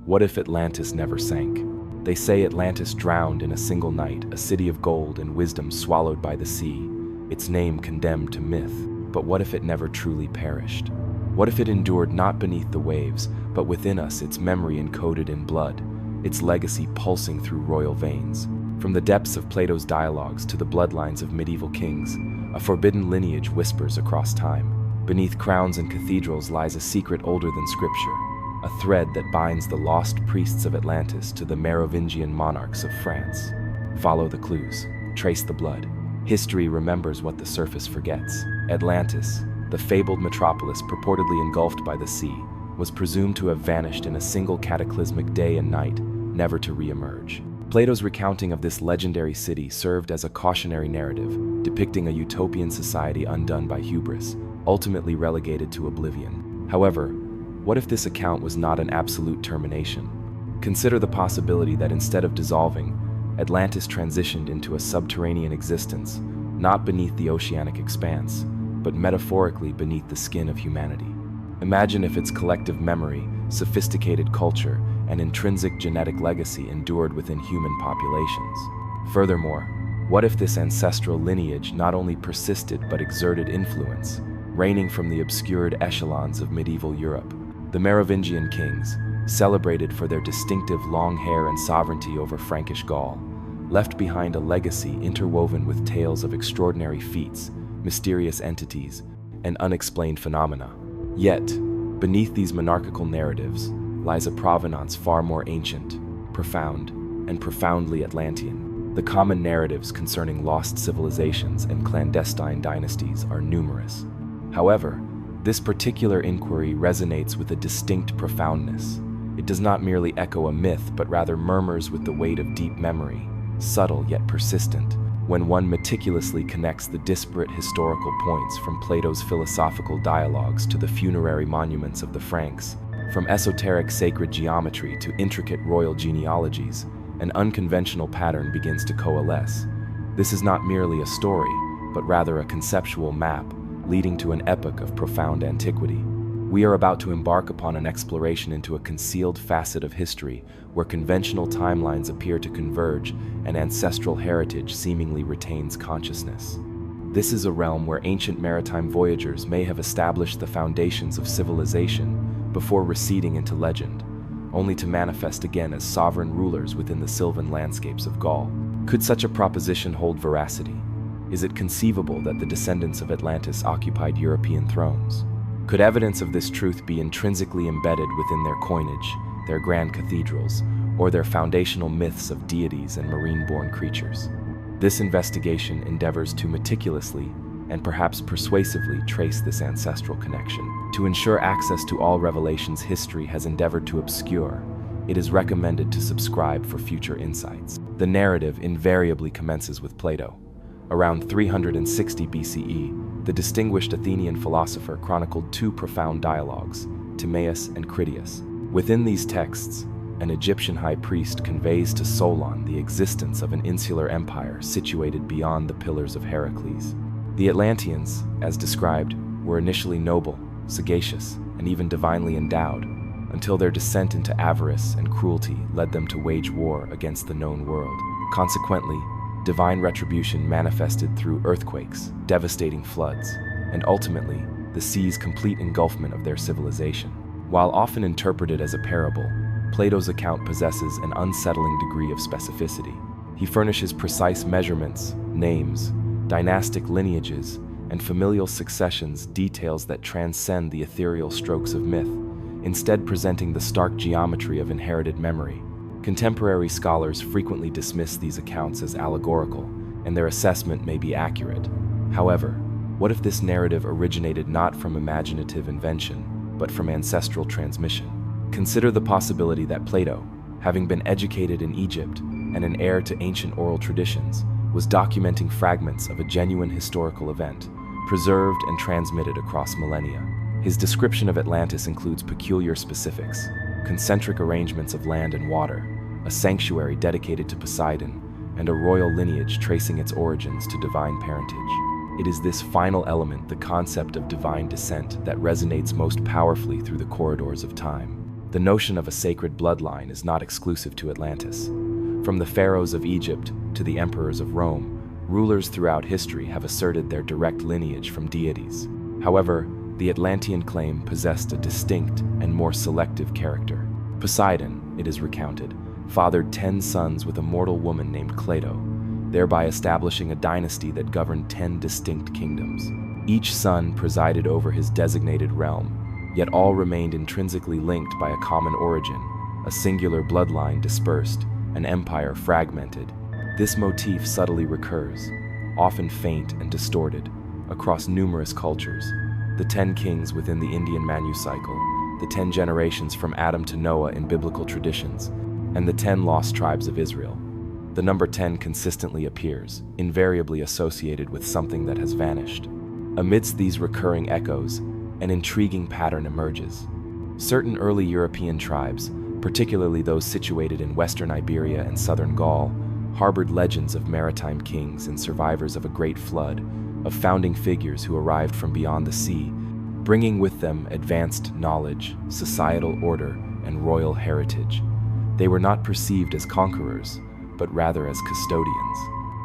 What if Atlantis never sank? They say Atlantis drowned in a single night, a city of gold and wisdom swallowed by the sea, its name condemned to myth. But what if it never truly perished? What if it endured not beneath the waves, but within us, its memory encoded in blood, its legacy pulsing through royal veins? From the depths of Plato's dialogues to the bloodlines of medieval kings, a forbidden lineage whispers across time. Beneath crowns and cathedrals lies a secret older than scripture, a thread that binds the lost priests of Atlantis to the Merovingian monarchs of France. Follow the clues, trace the blood. History remembers what the surface forgets. Atlantis, the fabled metropolis purportedly engulfed by the sea, was presumed to have vanished in a single cataclysmic day and night, never to re-emerge. Plato's recounting of this legendary city served as a cautionary narrative, depicting a utopian society undone by hubris, ultimately relegated to oblivion. However, what if this account was not an absolute termination? Consider the possibility that instead of dissolving, Atlantis transitioned into a subterranean existence, not beneath the oceanic expanse, but metaphorically beneath the skin of humanity. Imagine if its collective memory, sophisticated culture, and intrinsic genetic legacy endured within human populations. Furthermore, what if this ancestral lineage not only persisted but exerted influence, reigning from the obscured echelons of medieval Europe? The Merovingian kings, celebrated for their distinctive long hair and sovereignty over Frankish Gaul, left behind a legacy interwoven with tales of extraordinary feats, mysterious entities, and unexplained phenomena. Yet, beneath these monarchical narratives lies a provenance far more ancient, profound, and profoundly Atlantean. The common narratives concerning lost civilizations and clandestine dynasties are numerous. However, this particular inquiry resonates with a distinct profoundness. It does not merely echo a myth, but rather murmurs with the weight of deep memory, subtle yet persistent, when one meticulously connects the disparate historical points from Plato's philosophical dialogues to the funerary monuments of the Franks. From esoteric sacred geometry to intricate royal genealogies, an unconventional pattern begins to coalesce. This is not merely a story, but rather a conceptual map leading to an epoch of profound antiquity. We are about to embark upon an exploration into a concealed facet of history where conventional timelines appear to converge and ancestral heritage seemingly retains consciousness. This is a realm where ancient maritime voyagers may have established the foundations of civilization before receding into legend, only to manifest again as sovereign rulers within the sylvan landscapes of Gaul. Could such a proposition hold veracity? Is it conceivable that the descendants of Atlantis occupied European thrones? Could evidence of this truth be intrinsically embedded within their coinage, their grand cathedrals, or their foundational myths of deities and marine-born creatures? This investigation endeavors to meticulously and perhaps persuasively trace this ancestral connection. To ensure access to all revelations history has endeavored to obscure, it is recommended to subscribe for future insights. The narrative invariably commences with Plato. Around 360 BCE, the distinguished Athenian philosopher chronicled two profound dialogues, Timaeus and Critias. Within these texts, an Egyptian high priest conveys to Solon the existence of an insular empire situated beyond the Pillars of Heracles. The Atlanteans, as described, were initially noble, sagacious, and even divinely endowed, until their descent into avarice and cruelty led them to wage war against the known world. Consequently, divine retribution manifested through earthquakes, devastating floods, and ultimately, the sea's complete engulfment of their civilization. While often interpreted as a parable, Plato's account possesses an unsettling degree of specificity. He furnishes precise measurements, names, dynastic lineages, and familial successions, details that transcend the ethereal strokes of myth, instead presenting the stark geometry of inherited memory. Contemporary scholars frequently dismiss these accounts as allegorical, and their assessment may be accurate. However, what if this narrative originated not from imaginative invention, but from ancestral transmission? Consider the possibility that Plato, having been educated in Egypt and an heir to ancient oral traditions, was documenting fragments of a genuine historical event, preserved and transmitted across millennia. His description of Atlantis includes peculiar specifics, concentric arrangements of land and water, a sanctuary dedicated to Poseidon, and a royal lineage tracing its origins to divine parentage. It is this final element, the concept of divine descent, that resonates most powerfully through the corridors of time. The notion of a sacred bloodline is not exclusive to Atlantis. From the pharaohs of Egypt to the emperors of Rome, rulers throughout history have asserted their direct lineage from deities. However, the Atlantean claim possessed a distinct and more selective character. Poseidon, it is recounted, fathered 10 sons with a mortal woman named Cleito, thereby establishing a dynasty that governed 10 distinct kingdoms. Each son presided over his designated realm, yet all remained intrinsically linked by a common origin, a singular bloodline dispersed, an empire fragmented. This motif subtly recurs, often faint and distorted, across numerous cultures. The 10 kings within the Indian Manu cycle, the 10 generations from Adam to Noah in biblical traditions, and the 10 lost tribes of Israel. The number 10 consistently appears, invariably associated with something that has vanished. Amidst these recurring echoes, an intriguing pattern emerges. Certain early European tribes, particularly those situated in western Iberia and southern Gaul, harbored legends of maritime kings and survivors of a great flood, of founding figures who arrived from beyond the sea, bringing with them advanced knowledge, societal order, and royal heritage. They were not perceived as conquerors, but rather as custodians.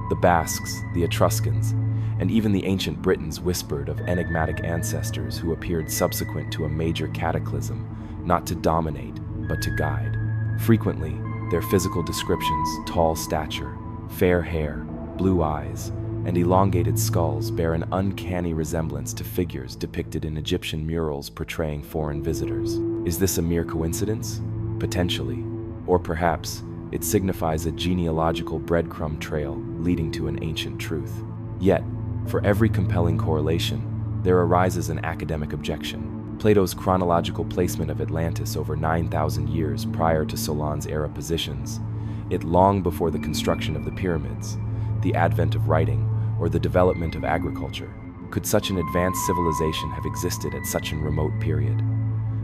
The Basques, the Etruscans, and even the ancient Britons whispered of enigmatic ancestors who appeared subsequent to a major cataclysm, not to dominate, but to guide. Frequently, their physical descriptions, tall stature, fair hair, blue eyes, and elongated skulls bear an uncanny resemblance to figures depicted in Egyptian murals portraying foreign visitors. Is this a mere coincidence? Potentially. Or perhaps, it signifies a genealogical breadcrumb trail leading to an ancient truth. Yet, for every compelling correlation, there arises an academic objection. Plato's chronological placement of Atlantis over 9,000 years prior to Solon's era positions it long before the construction of the pyramids, the advent of writing, or the development of agriculture. Could such an advanced civilization have existed at such a remote period?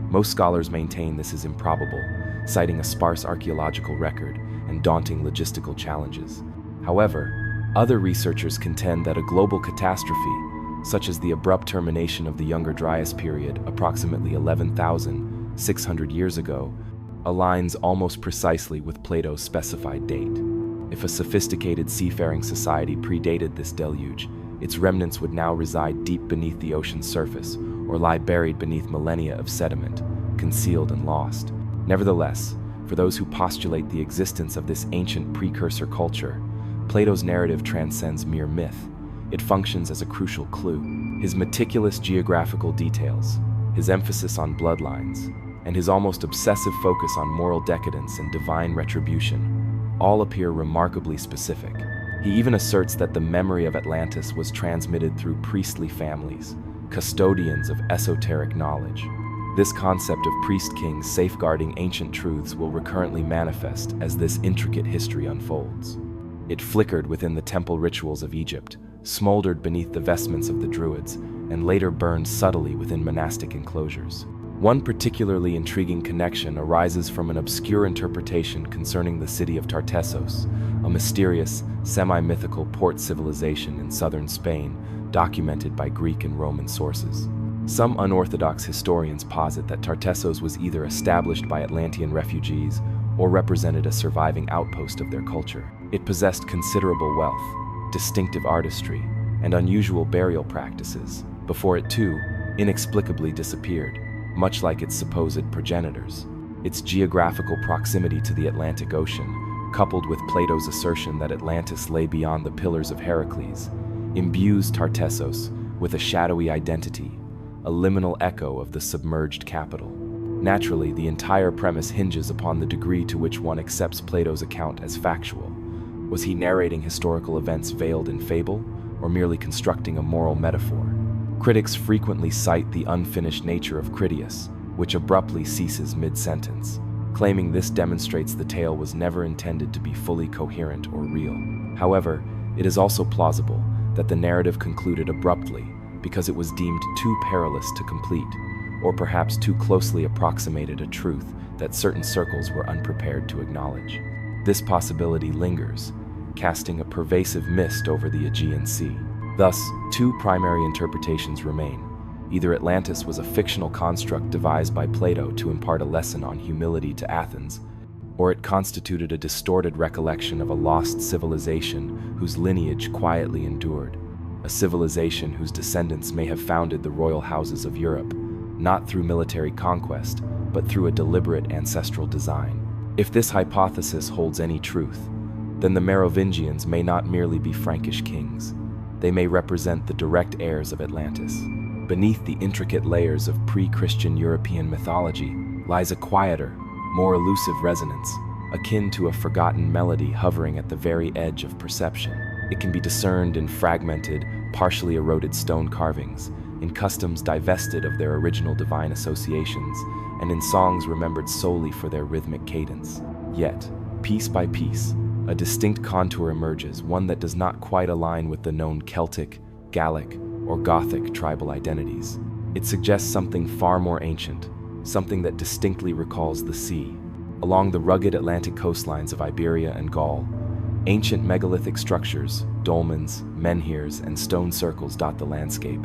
Most scholars maintain this is improbable, citing a sparse archaeological record and daunting logistical challenges. However, other researchers contend that a global catastrophe, such as the abrupt termination of the Younger Dryas period approximately 11,600 years ago, aligns almost precisely with Plato's specified date. If a sophisticated seafaring society predated this deluge, its remnants would now reside deep beneath the ocean's surface or lie buried beneath millennia of sediment, concealed and lost. Nevertheless, for those who postulate the existence of this ancient precursor culture, Plato's narrative transcends mere myth. It functions as a crucial clue. His meticulous geographical details, his emphasis on bloodlines, and his almost obsessive focus on moral decadence and divine retribution all appear remarkably specific. He even asserts that the memory of Atlantis was transmitted through priestly families, custodians of esoteric knowledge. This concept of priest-kings safeguarding ancient truths will recurrently manifest as this intricate history unfolds. It flickered within the temple rituals of Egypt, smoldered beneath the vestments of the Druids, and later burned subtly within monastic enclosures. One particularly intriguing connection arises from an obscure interpretation concerning the city of Tartessos, a mysterious, semi-mythical port civilization in southern Spain, documented by Greek and Roman sources. Some unorthodox historians posit that Tartessos was either established by Atlantean refugees or represented a surviving outpost of their culture. It possessed considerable wealth, distinctive artistry, and unusual burial practices, before it too inexplicably disappeared, much like its supposed progenitors. Its geographical proximity to the Atlantic Ocean, coupled with Plato's assertion that Atlantis lay beyond the Pillars of Heracles, imbues Tartessos with a shadowy identity, a liminal echo of the submerged capital. Naturally, the entire premise hinges upon the degree to which one accepts Plato's account as factual. Was he narrating historical events veiled in fable, or merely constructing a moral metaphor? Critics frequently cite the unfinished nature of Critias, which abruptly ceases mid-sentence, claiming this demonstrates the tale was never intended to be fully coherent or real. However, it is also plausible that the narrative concluded abruptly because it was deemed too perilous to complete, or perhaps too closely approximated a truth that certain circles were unprepared to acknowledge. This possibility lingers, casting a pervasive mist over the Aegean Sea. Thus, two primary interpretations remain, Either Atlantis was a fictional construct devised by Plato to impart a lesson on humility to Athens, or it constituted a distorted recollection of a lost civilization whose lineage quietly endured, a civilization whose descendants may have founded the royal houses of Europe, not through military conquest, but through a deliberate ancestral design. If this hypothesis holds any truth, then the Merovingians may not merely be Frankish kings. They may represent the direct heirs of Atlantis. Beneath the intricate layers of pre-Christian European mythology lies a quieter, more elusive resonance, akin to a forgotten melody hovering at the very edge of perception. It can be discerned in fragmented, partially eroded stone carvings, in customs divested of their original divine associations, and in songs remembered solely for their rhythmic cadence. Yet, piece by piece, a distinct contour emerges, one that does not quite align with the known Celtic, Gallic, or Gothic tribal identities. It suggests something far more ancient, something that distinctly recalls the sea. Along the rugged Atlantic coastlines of Iberia and Gaul, ancient megalithic structures, dolmens, menhirs, and stone circles dot the landscape,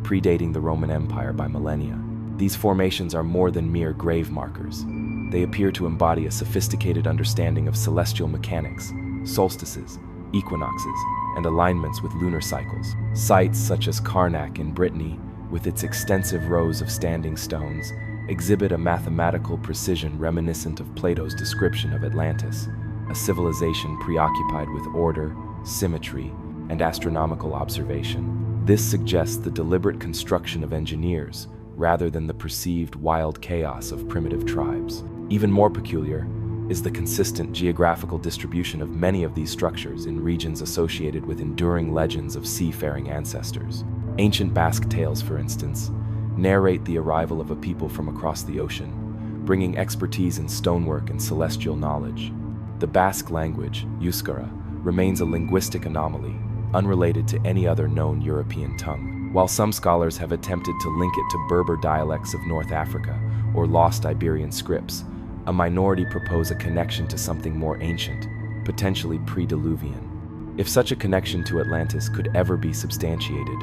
predating the Roman Empire by millennia. These formations are more than mere grave markers. They appear to embody a sophisticated understanding of celestial mechanics, solstices, equinoxes, and alignments with lunar cycles. Sites such as Karnak in Brittany, with its extensive rows of standing stones, exhibit a mathematical precision reminiscent of Plato's description of Atlantis, a civilization preoccupied with order, symmetry, and astronomical observation. This suggests the deliberate construction of engineers, rather than the perceived wild chaos of primitive tribes. Even more peculiar is the consistent geographical distribution of many of these structures in regions associated with enduring legends of seafaring ancestors. Ancient Basque tales, for instance, narrate the arrival of a people from across the ocean, bringing expertise in stonework and celestial knowledge. The Basque language, Euskara, remains a linguistic anomaly, unrelated to any other known European tongue. While some scholars have attempted to link it to Berber dialects of North Africa or lost Iberian scripts, a minority propose a connection to something more ancient, potentially pre-Diluvian. If such a connection to Atlantis could ever be substantiated,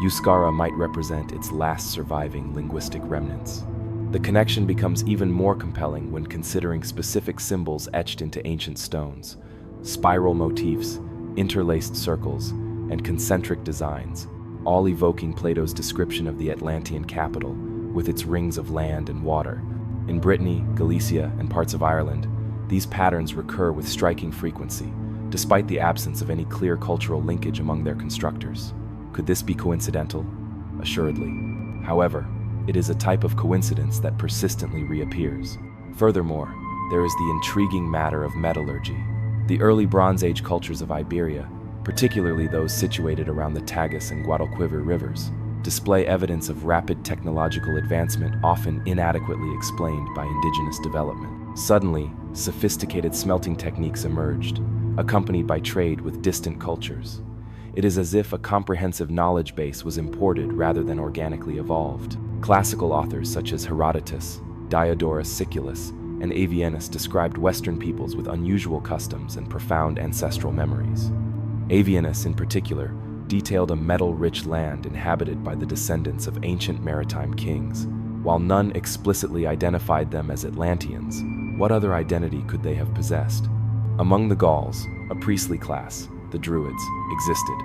Euskara might represent its last surviving linguistic remnants. The connection becomes even more compelling when considering specific symbols etched into ancient stones, spiral motifs, interlaced circles, and concentric designs, all evoking Plato's description of the Atlantean capital with its rings of land and water. In Brittany, Galicia, and parts of Ireland, these patterns recur with striking frequency, despite the absence of any clear cultural linkage among their constructors. Could this be coincidental? Assuredly. However, it is a type of coincidence that persistently reappears. Furthermore, there is the intriguing matter of metallurgy. The early Bronze Age cultures of Iberia, particularly those situated around the Tagus and Guadalquivir rivers, display evidence of rapid technological advancement often inadequately explained by indigenous development. Suddenly, sophisticated smelting techniques emerged, accompanied by trade with distant cultures. It is as if a comprehensive knowledge base was imported rather than organically evolved. Classical authors such as Herodotus, Diodorus Siculus, and Avienus described Western peoples with unusual customs and profound ancestral memories. Avienus, in particular, detailed a metal-rich land inhabited by the descendants of ancient maritime kings. While none explicitly identified them as Atlanteans, what other identity could they have possessed? Among the Gauls, a priestly class, the Druids, existed.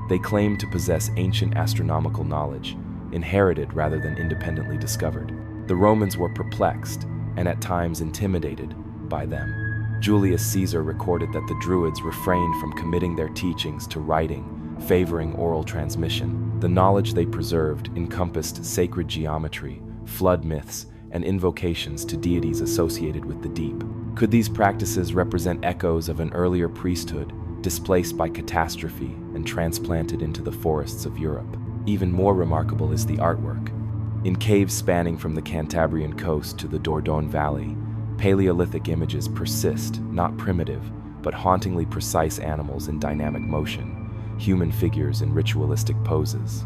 They claimed to possess ancient astronomical knowledge, inherited rather than independently discovered. The Romans were perplexed, and at times intimidated, by them. Julius Caesar recorded that the Druids refrained from committing their teachings to writing, favoring oral transmission. The knowledge they preserved encompassed sacred geometry, flood myths, and invocations to deities associated with the deep. Could these practices represent echoes of an earlier priesthood, displaced by catastrophe and transplanted into the forests of Europe? Even more remarkable is the artwork. In caves spanning from the Cantabrian coast to the Dordogne Valley, Paleolithic images persist, not primitive, but hauntingly precise animals in dynamic motion, human figures in ritualistic poses.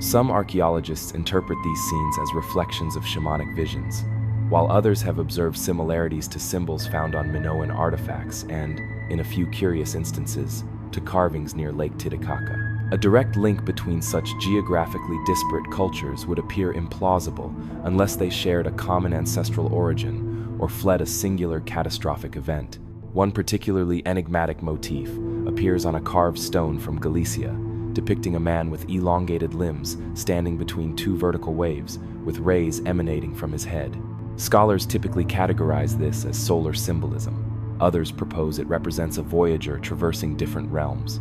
Some archaeologists interpret these scenes as reflections of shamanic visions, while others have observed similarities to symbols found on Minoan artifacts and, in a few curious instances, to carvings near Lake Titicaca. A direct link between such geographically disparate cultures would appear implausible unless they shared a common ancestral origin or fled a singular catastrophic event. One particularly enigmatic motif appears on a carved stone from Galicia, depicting a man with elongated limbs standing between two vertical waves, with rays emanating from his head. Scholars typically categorize this as solar symbolism. Others propose it represents a voyager traversing different realms.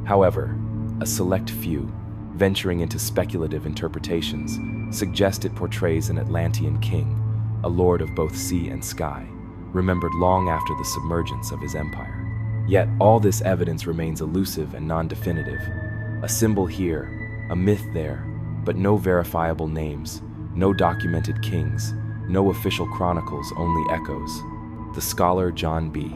However, a select few, venturing into speculative interpretations, suggest it portrays an Atlantean king, a lord of both sea and sky, remembered long after the submergence of his empire. Yet all this evidence remains elusive and non-definitive. A symbol here, a myth there, but no verifiable names, no documented kings, no official chronicles, only echoes. The scholar John B.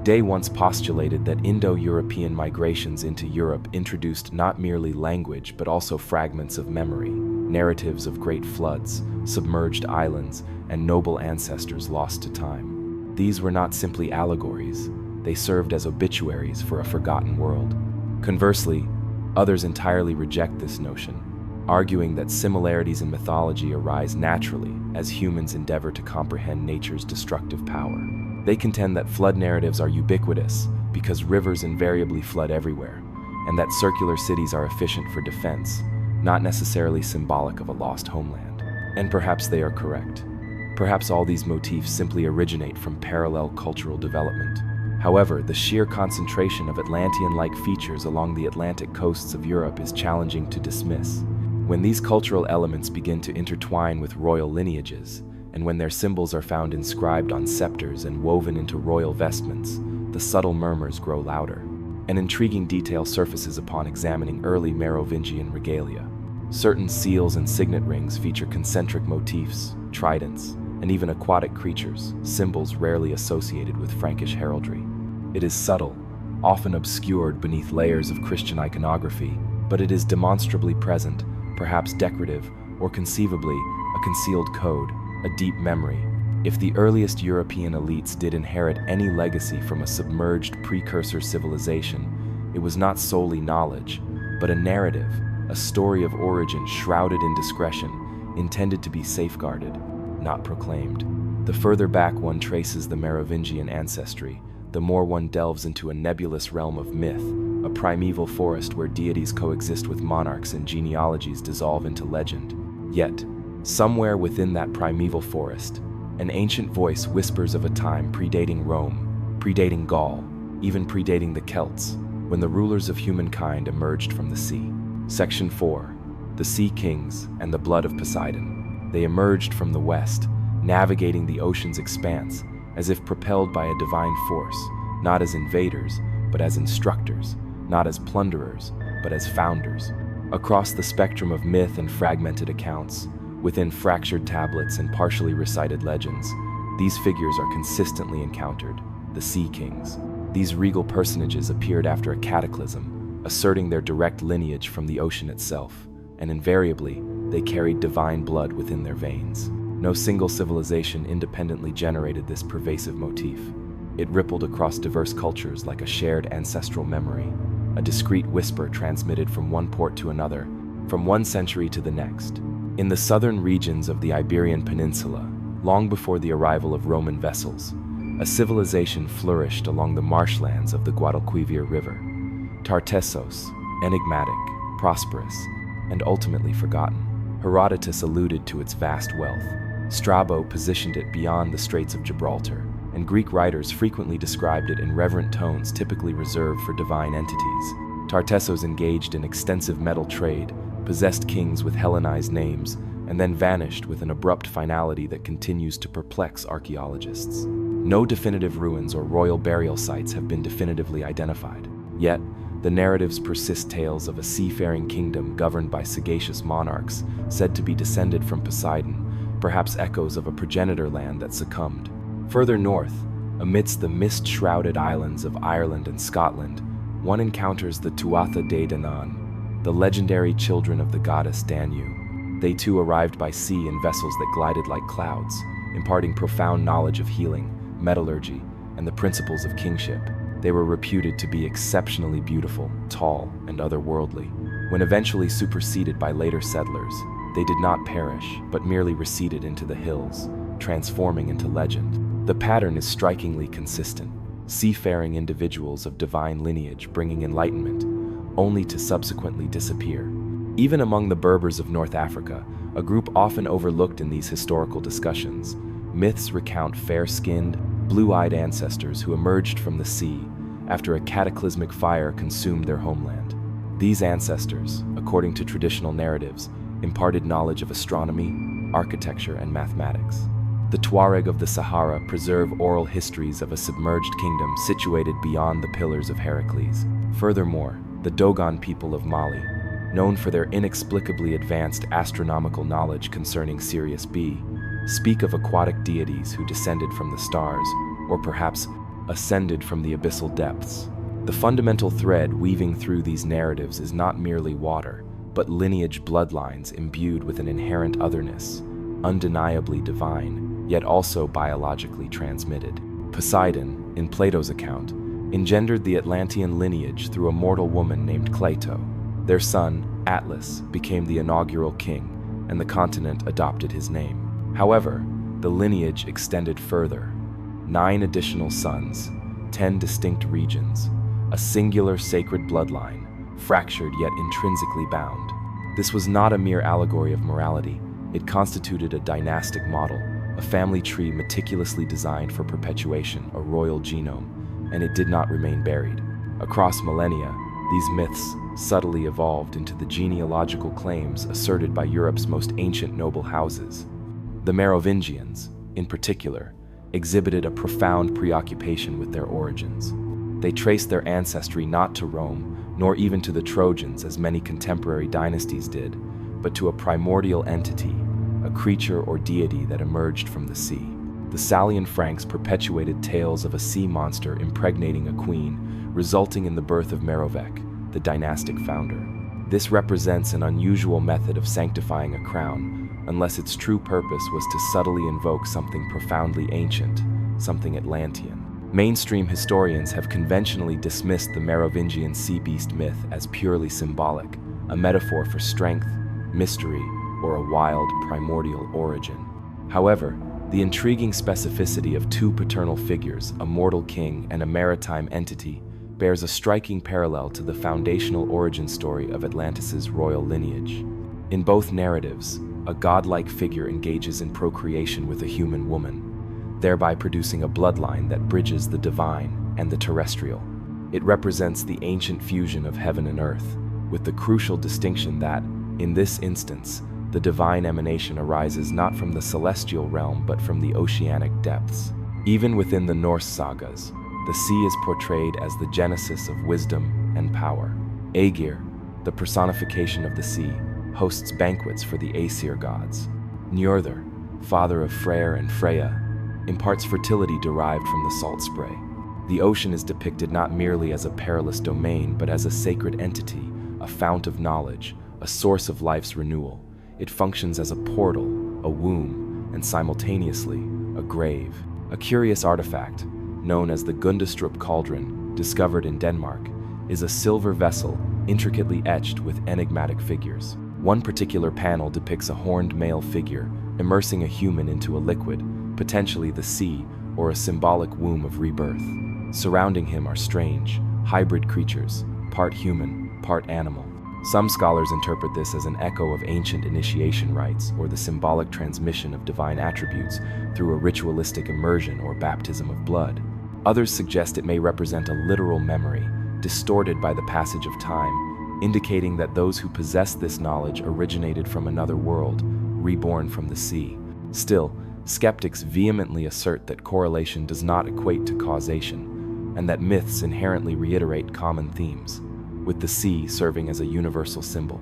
Day once postulated that Indo-European migrations into Europe introduced not merely language but also fragments of memory, narratives of great floods, submerged islands, and noble ancestors lost to time. These were not simply allegories, they served as obituaries for a forgotten world. Conversely, others entirely reject this notion, arguing that similarities in mythology arise naturally as humans endeavor to comprehend nature's destructive power. They contend that flood narratives are ubiquitous because rivers invariably flood everywhere, and that circular cities are efficient for defense, not necessarily symbolic of a lost homeland. And perhaps they are correct. Perhaps all these motifs simply originate from parallel cultural development. However, the sheer concentration of Atlantean-like features along the Atlantic coasts of Europe is challenging to dismiss. When these cultural elements begin to intertwine with royal lineages, and when their symbols are found inscribed on scepters and woven into royal vestments, the subtle murmurs grow louder. An intriguing detail surfaces upon examining early Merovingian regalia. Certain seals and signet rings feature concentric motifs, tridents, and even aquatic creatures, symbols rarely associated with Frankish heraldry. It is subtle, often obscured beneath layers of Christian iconography, but it is demonstrably present, perhaps decorative, or conceivably a concealed code, a deep memory. If the earliest European elites did inherit any legacy from a submerged precursor civilization, it was not solely knowledge, but a narrative, a story of origin shrouded in discretion, intended to be safeguarded, not proclaimed. The further back one traces the Merovingian ancestry, the more one delves into a nebulous realm of myth, a primeval forest where deities coexist with monarchs and genealogies dissolve into legend. Yet, somewhere within that primeval forest, an ancient voice whispers of a time predating Rome, predating Gaul, even predating the Celts, when the rulers of humankind emerged from the sea. Section 4. The Sea Kings and the Blood of Poseidon. They emerged from the west, navigating the ocean's expanse, as if propelled by a divine force, not as invaders, but as instructors, not as plunderers, but as founders. Across the spectrum of myth and fragmented accounts, within fractured tablets and partially recited legends, these figures are consistently encountered, the Sea Kings. These regal personages appeared after a cataclysm, asserting their direct lineage from the ocean itself, and invariably, they carried divine blood within their veins. No single civilization independently generated this pervasive motif. It rippled across diverse cultures like a shared ancestral memory, a discreet whisper transmitted from one port to another, from one century to the next. In the southern regions of the Iberian Peninsula, long before the arrival of Roman vessels, a civilization flourished along the marshlands of the Guadalquivir River. Tartessos, enigmatic, prosperous, and ultimately forgotten. Herodotus alluded to its vast wealth. Strabo positioned it beyond the Straits of Gibraltar, and Greek writers frequently described it in reverent tones typically reserved for divine entities. Tartessos engaged in extensive metal trade, possessed kings with Hellenized names, and then vanished with an abrupt finality that continues to perplex archaeologists. No definitive ruins or royal burial sites have been definitively identified. Yet, the narratives persist tales of a seafaring kingdom governed by sagacious monarchs, said to be descended from Poseidon, perhaps echoes of a progenitor land that succumbed. Further north, amidst the mist-shrouded islands of Ireland and Scotland, one encounters the Tuatha De Danann, the legendary children of the goddess Danu. They too arrived by sea in vessels that glided like clouds, imparting profound knowledge of healing, metallurgy, and the principles of kingship. They were reputed to be exceptionally beautiful, tall, and otherworldly. When eventually superseded by later settlers, they did not perish, but merely receded into the hills, transforming into legend. The pattern is strikingly consistent: seafaring individuals of divine lineage bringing enlightenment, only to subsequently disappear. Even among the Berbers of North Africa, a group often overlooked in these historical discussions, myths recount fair-skinned, blue-eyed ancestors who emerged from the sea after a cataclysmic fire consumed their homeland. These ancestors, according to traditional narratives, imparted knowledge of astronomy, architecture, and mathematics. The Tuareg of the Sahara preserve oral histories of a submerged kingdom situated beyond the Pillars of Heracles. Furthermore, the Dogon people of Mali, known for their inexplicably advanced astronomical knowledge concerning Sirius B, speak of aquatic deities who descended from the stars, or perhaps ascended from the abyssal depths. The fundamental thread weaving through these narratives is not merely water, but lineage bloodlines imbued with an inherent otherness, undeniably divine, yet also biologically transmitted. Poseidon, in Plato's account, engendered the Atlantean lineage through a mortal woman named Cleito. Their son, Atlas, became the inaugural king, and the continent adopted his name. However, the lineage extended further. 9 additional sons, 10 distinct regions, a singular sacred bloodline, fractured yet intrinsically bound. This was not a mere allegory of morality. It constituted a dynastic model, a family tree meticulously designed for perpetuation, a royal genome, and it did not remain buried. Across millennia, these myths subtly evolved into the genealogical claims asserted by Europe's most ancient noble houses. The Merovingians, in particular, exhibited a profound preoccupation with their origins. They traced their ancestry not to Rome, nor even to the Trojans as many contemporary dynasties did, but to a primordial entity, a creature or deity that emerged from the sea. The Salian Franks perpetuated tales of a sea monster impregnating a queen, resulting in the birth of Merovec, the dynastic founder. This represents an unusual method of sanctifying a crown, unless its true purpose was to subtly invoke something profoundly ancient, something Atlantean. Mainstream historians have conventionally dismissed the Merovingian sea beast myth as purely symbolic, a metaphor for strength, mystery, or a wild, primordial origin. However, the intriguing specificity of 2 paternal figures, a mortal king and a maritime entity, bears a striking parallel to the foundational origin story of Atlantis' royal lineage. In both narratives, a godlike figure engages in procreation with a human woman, thereby producing a bloodline that bridges the divine and the terrestrial. It represents the ancient fusion of heaven and earth, with the crucial distinction that, in this instance, the divine emanation arises not from the celestial realm but from the oceanic depths. Even within the Norse sagas, the sea is portrayed as the genesis of wisdom and power. Aegir, the personification of the sea, hosts banquets for the Aesir gods. Njörður, father of Freyr and Freya, imparts fertility derived from the salt spray. The ocean is depicted not merely as a perilous domain, but as a sacred entity, a fount of knowledge, a source of life's renewal. It functions as a portal, a womb, and simultaneously, a grave. A curious artifact, known as the Gundestrup cauldron, discovered in Denmark, is a silver vessel intricately etched with enigmatic figures. One particular panel depicts a horned male figure immersing a human into a liquid, potentially the sea or a symbolic womb of rebirth. Surrounding him are strange, hybrid creatures, part human, part animal. Some scholars interpret this as an echo of ancient initiation rites or the symbolic transmission of divine attributes through a ritualistic immersion or baptism of blood. Others suggest it may represent a literal memory, distorted by the passage of time, indicating that those who possess this knowledge originated from another world, reborn from the sea. Still, skeptics vehemently assert that correlation does not equate to causation, and that myths inherently reiterate common themes, with the sea serving as a universal symbol.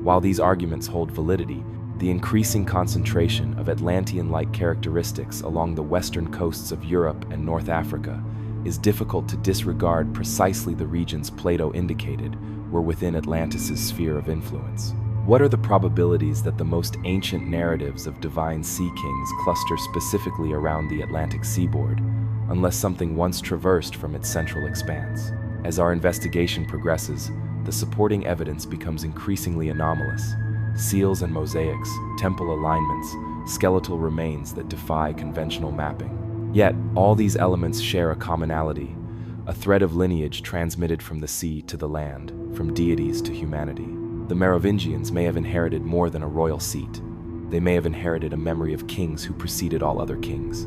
While these arguments hold validity, the increasing concentration of Atlantean-like characteristics along the western coasts of Europe and North Africa is difficult to disregard. Precisely the regions Plato indicated were within Atlantis' sphere of influence. What are the probabilities that the most ancient narratives of divine sea kings cluster specifically around the Atlantic seaboard, unless something once traversed from its central expanse? As our investigation progresses, the supporting evidence becomes increasingly anomalous. Seals and mosaics, temple alignments, skeletal remains that defy conventional mapping. Yet, all these elements share a commonality, a thread of lineage transmitted from the sea to the land, from deities to humanity. The Merovingians may have inherited more than a royal seat. They may have inherited a memory of kings who preceded all other kings.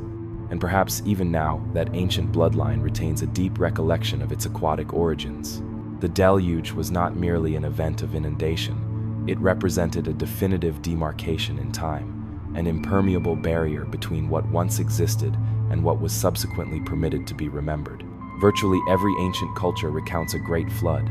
And perhaps even now, that ancient bloodline retains a deep recollection of its aquatic origins. The deluge was not merely an event of inundation. It represented a definitive demarcation in time, an impermeable barrier between what once existed and what was subsequently permitted to be remembered. Virtually every ancient culture recounts a great flood,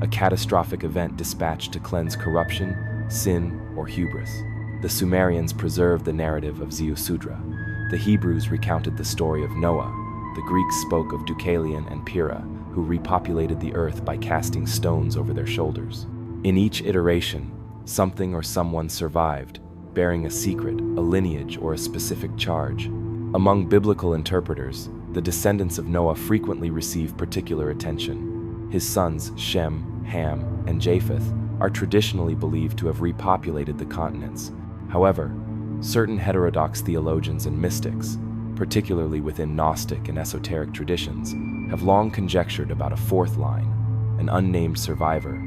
a catastrophic event dispatched to cleanse corruption, sin, or hubris. The Sumerians preserved the narrative of Ziusudra. The Hebrews recounted the story of Noah. The Greeks spoke of Deucalion and Pyrrha, who repopulated the earth by casting stones over their shoulders. In each iteration, something or someone survived, bearing a secret, a lineage, or a specific charge. Among biblical interpreters, the descendants of Noah frequently receive particular attention. His sons, Shem, Ham, and Japheth, are traditionally believed to have repopulated the continents. However, certain heterodox theologians and mystics, particularly within Gnostic and esoteric traditions, have long conjectured about a fourth line, an unnamed survivor,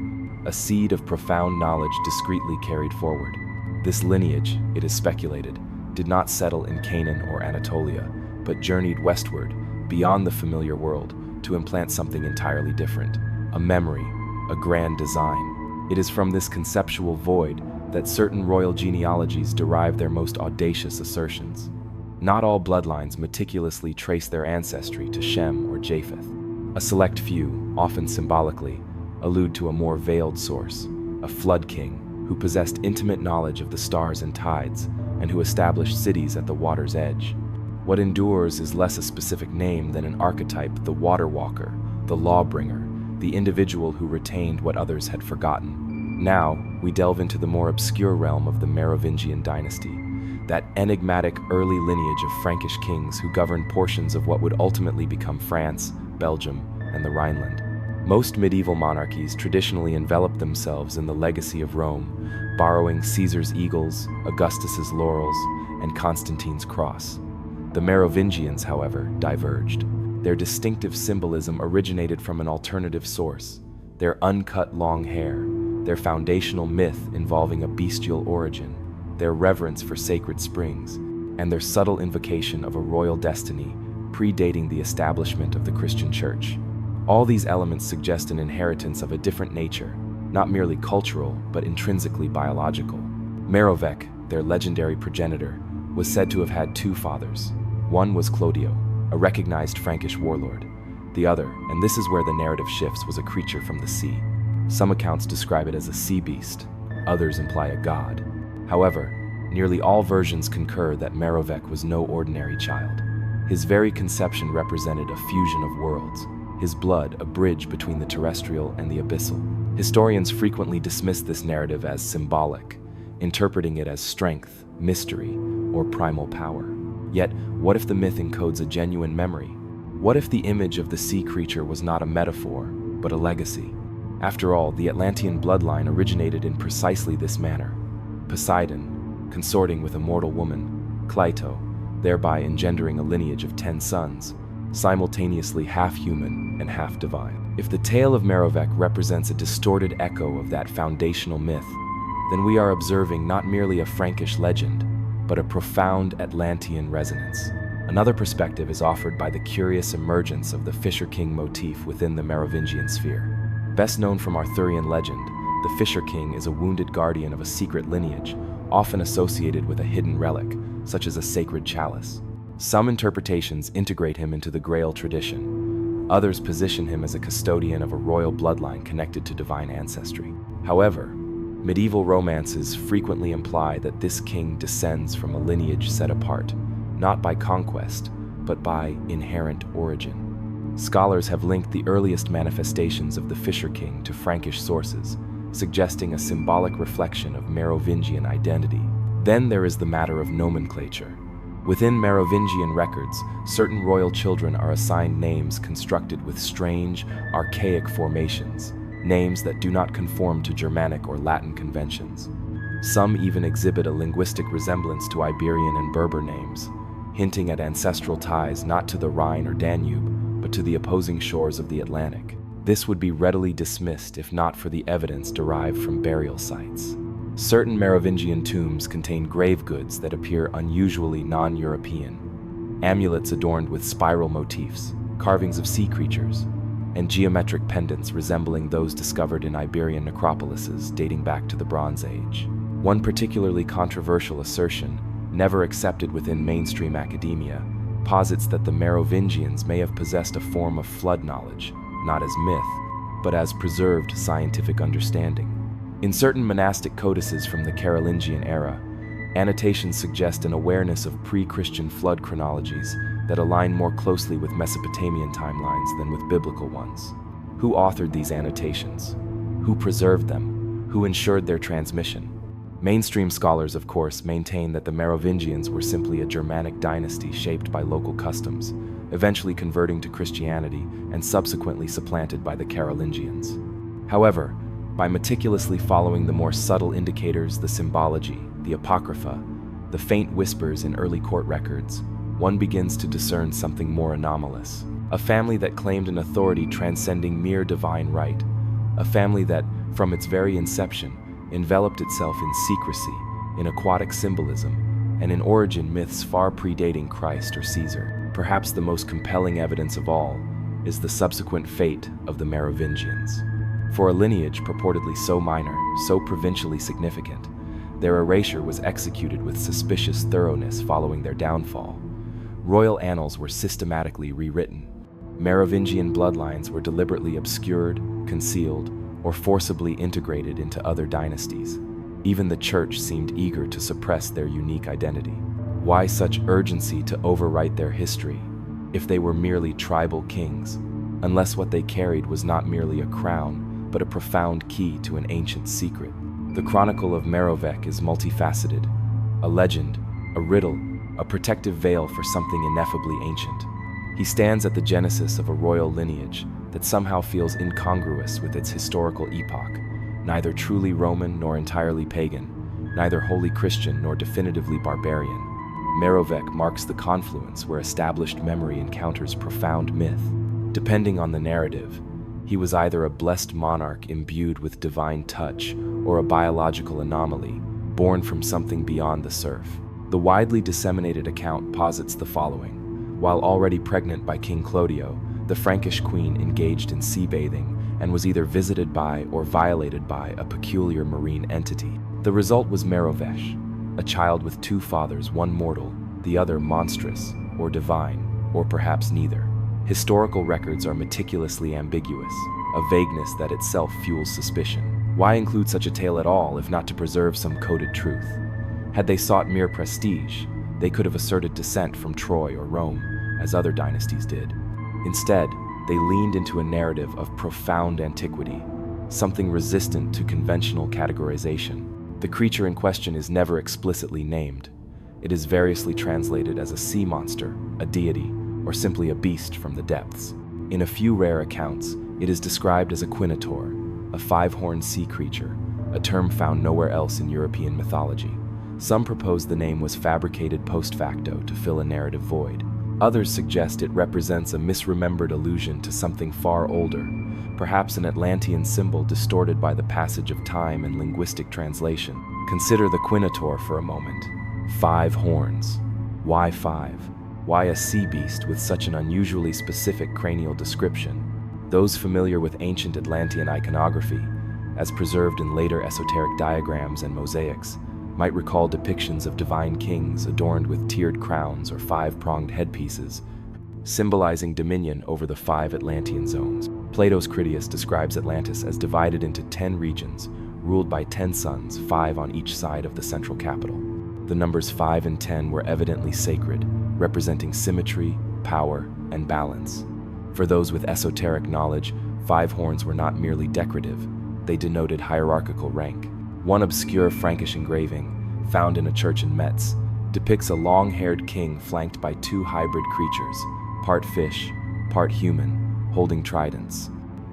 a seed of profound knowledge discreetly carried forward. This lineage, it is speculated, did not settle in Canaan or Anatolia, but journeyed westward, beyond the familiar world, to implant something entirely different, a memory, a grand design. It is from this conceptual void that certain royal genealogies derive their most audacious assertions. Not all bloodlines meticulously trace their ancestry to Shem or Japheth. A select few, often symbolically, allude to a more veiled source, a flood king who possessed intimate knowledge of the stars and tides, and who established cities at the water's edge. What endures is less a specific name than an archetype, the water walker, the lawbringer, the individual who retained what others had forgotten. Now, we delve into the more obscure realm of the Merovingian dynasty, that enigmatic early lineage of Frankish kings who governed portions of what would ultimately become France, Belgium, and the Rhineland. Most medieval monarchies traditionally enveloped themselves in the legacy of Rome, borrowing Caesar's eagles, Augustus's laurels, and Constantine's cross. The Merovingians, however, diverged. Their distinctive symbolism originated from an alternative source: their uncut long hair, their foundational myth involving a bestial origin, their reverence for sacred springs, and their subtle invocation of a royal destiny predating the establishment of the Christian Church. All these elements suggest an inheritance of a different nature, not merely cultural, but intrinsically biological. Merovec, their legendary progenitor, was said to have had two fathers. One was Clodio, a recognized Frankish warlord. The other, and this is where the narrative shifts, was a creature from the sea. Some accounts describe it as a sea beast, others imply a god. However, nearly all versions concur that Merovec was no ordinary child. His very conception represented a fusion of worlds, his blood a bridge between the terrestrial and the abyssal. Historians frequently dismiss this narrative as symbolic, interpreting it as strength, mystery, or primal power. Yet, what if the myth encodes a genuine memory? What if the image of the sea creature was not a metaphor, but a legacy? After all, the Atlantean bloodline originated in precisely this manner. Poseidon, consorting with a mortal woman, Cleito, thereby engendering a lineage of 10 sons, simultaneously half human and half divine. If the tale of Merovec represents a distorted echo of that foundational myth, then we are observing not merely a Frankish legend, but a profound Atlantean resonance. Another perspective is offered by the curious emergence of the Fisher King motif within the Merovingian sphere. Best known from Arthurian legend, the Fisher King is a wounded guardian of a secret lineage, often associated with a hidden relic, such as a sacred chalice. Some interpretations integrate him into the Grail tradition. Others position him as a custodian of a royal bloodline connected to divine ancestry. However, medieval romances frequently imply that this king descends from a lineage set apart, not by conquest, but by inherent origin. Scholars have linked the earliest manifestations of the Fisher King to Frankish sources, suggesting a symbolic reflection of Merovingian identity. Then there is the matter of nomenclature. Within Merovingian records, certain royal children are assigned names constructed with strange, archaic formations, names that do not conform to Germanic or Latin conventions. Some even exhibit a linguistic resemblance to Iberian and Berber names, hinting at ancestral ties not to the Rhine or Danube, but to the opposing shores of the Atlantic. This would be readily dismissed if not for the evidence derived from burial sites. Certain Merovingian tombs contain grave goods that appear unusually non-European. Amulets adorned with spiral motifs, carvings of sea creatures, and geometric pendants resembling those discovered in Iberian necropolises dating back to the Bronze Age. One particularly controversial assertion, never accepted within mainstream academia, posits that the Merovingians may have possessed a form of flood knowledge, not as myth, but as preserved scientific understanding. In certain monastic codices from the Carolingian era, annotations suggest an awareness of pre-Christian flood chronologies that align more closely with Mesopotamian timelines than with biblical ones. Who authored these annotations? Who preserved them? Who ensured their transmission? Mainstream scholars, of course, maintain that the Merovingians were simply a Germanic dynasty shaped by local customs, eventually converting to Christianity and subsequently supplanted by the Carolingians. However, by meticulously following the more subtle indicators, the symbology, the apocrypha, the faint whispers in early court records, one begins to discern something more anomalous. A family that claimed an authority transcending mere divine right. A family that, from its very inception, enveloped itself in secrecy, in aquatic symbolism, and in origin myths far predating Christ or Caesar. Perhaps the most compelling evidence of all is the subsequent fate of the Merovingians. For a lineage purportedly so minor, so provincially significant, their erasure was executed with suspicious thoroughness following their downfall. Royal annals were systematically rewritten. Merovingian bloodlines were deliberately obscured, concealed, or forcibly integrated into other dynasties. Even the church seemed eager to suppress their unique identity. Why such urgency to overwrite their history, if they were merely tribal kings, unless what they carried was not merely a crown, but a profound key to an ancient secret? The Chronicle of Merovec is multifaceted, a legend, a riddle, a protective veil for something ineffably ancient. He stands at the genesis of a royal lineage that somehow feels incongruous with its historical epoch, neither truly Roman nor entirely pagan, neither wholly Christian nor definitively barbarian. Merovec marks the confluence where established memory encounters profound myth. Depending on the narrative, he was either a blessed monarch imbued with divine touch or a biological anomaly, born from something beyond the surf. The widely disseminated account posits the following. While already pregnant by King Clodio, the Frankish queen engaged in sea bathing and was either visited by or violated by a peculiar marine entity. The result was Merovech, a child with two fathers, one mortal, the other monstrous, or divine, or perhaps neither. Historical records are meticulously ambiguous, a vagueness that itself fuels suspicion. Why include such a tale at all if not to preserve some coded truth? Had they sought mere prestige, they could have asserted descent from Troy or Rome, as other dynasties did. Instead, they leaned into a narrative of profound antiquity, something resistant to conventional categorization. The creature in question is never explicitly named. It is variously translated as a sea monster, a deity, or simply a beast from the depths. In a few rare accounts, it is described as a quinator, a five-horned sea creature, a term found nowhere else in European mythology. Some propose the name was fabricated post facto to fill a narrative void. Others suggest it represents a misremembered allusion to something far older, perhaps an Atlantean symbol distorted by the passage of time and linguistic translation. Consider the quinator for a moment. 5 horns. Why 5? Why a sea beast with such an unusually specific cranial description? Those familiar with ancient Atlantean iconography, as preserved in later esoteric diagrams and mosaics, might recall depictions of divine kings adorned with tiered crowns or 5-pronged headpieces, symbolizing dominion over the 5 Atlantean zones. Plato's Critias describes Atlantis as divided into 10 regions, ruled by 10 suns, 5 on each side of the central capital. The numbers 5 and 10 were evidently sacred, representing symmetry, power, and balance. For those with esoteric knowledge, 5 horns were not merely decorative, they denoted hierarchical rank. One obscure Frankish engraving, found in a church in Metz, depicts a long-haired king flanked by 2 hybrid creatures, part fish, part human, holding tridents.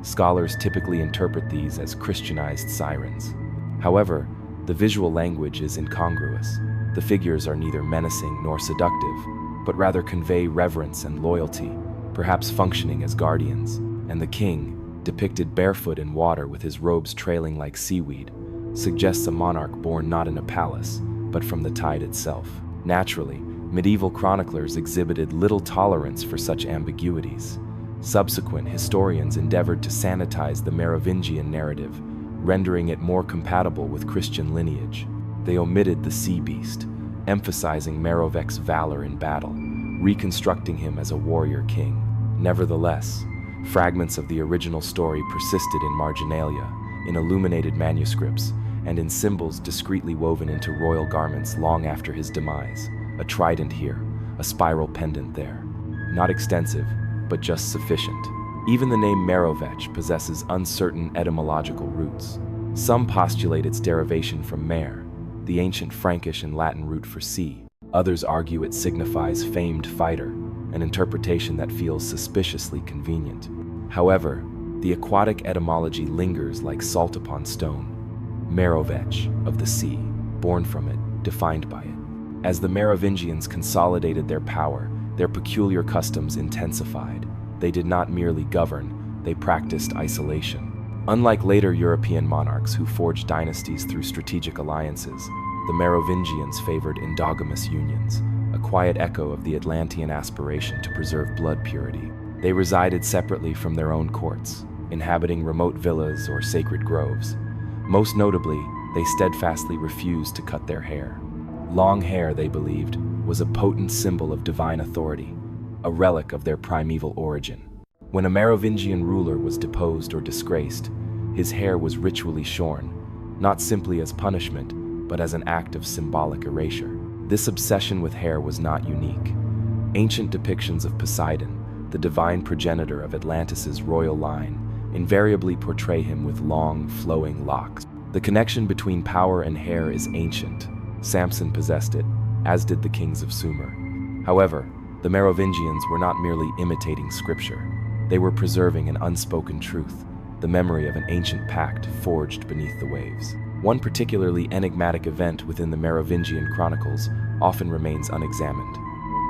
Scholars typically interpret these as Christianized sirens. However, the visual language is incongruous. The figures are neither menacing nor seductive, but rather convey reverence and loyalty, perhaps functioning as guardians. And the king, depicted barefoot in water with his robes trailing like seaweed, suggests a monarch born not in a palace, but from the tide itself. Naturally, medieval chroniclers exhibited little tolerance for such ambiguities. Subsequent historians endeavored to sanitize the Merovingian narrative, rendering it more compatible with Christian lineage. They omitted the sea beast, emphasizing Merovec's valor in battle, reconstructing him as a warrior king. Nevertheless, fragments of the original story persisted in marginalia, in illuminated manuscripts, and in symbols discreetly woven into royal garments long after his demise. A trident here, a spiral pendant there. Not extensive, but just sufficient. Even the name Merovech possesses uncertain etymological roots. Some postulate its derivation from mer, the ancient Frankish and Latin root for sea. Others argue it signifies famed fighter, an interpretation that feels suspiciously convenient. However, the aquatic etymology lingers like salt upon stone. Merovech, of the sea, born from it, defined by it. As the Merovingians consolidated their power, their peculiar customs intensified. They did not merely govern, they practiced isolation. Unlike later European monarchs who forged dynasties through strategic alliances, the Merovingians favored endogamous unions, a quiet echo of the Atlantean aspiration to preserve blood purity. They resided separately from their own courts, inhabiting remote villas or sacred groves. Most notably, they steadfastly refused to cut their hair. Long hair, they believed, was a potent symbol of divine authority, a relic of their primeval origin. When a Merovingian ruler was deposed or disgraced, his hair was ritually shorn, not simply as punishment, but as an act of symbolic erasure. This obsession with hair was not unique. Ancient depictions of Poseidon, the divine progenitor of Atlantis' royal line, invariably portray him with long, flowing locks. The connection between power and hair is ancient. Samson possessed it, as did the kings of Sumer. However, the Merovingians were not merely imitating scripture. They were preserving an unspoken truth, the memory of an ancient pact forged beneath the waves. One particularly enigmatic event within the Merovingian chronicles often remains unexamined.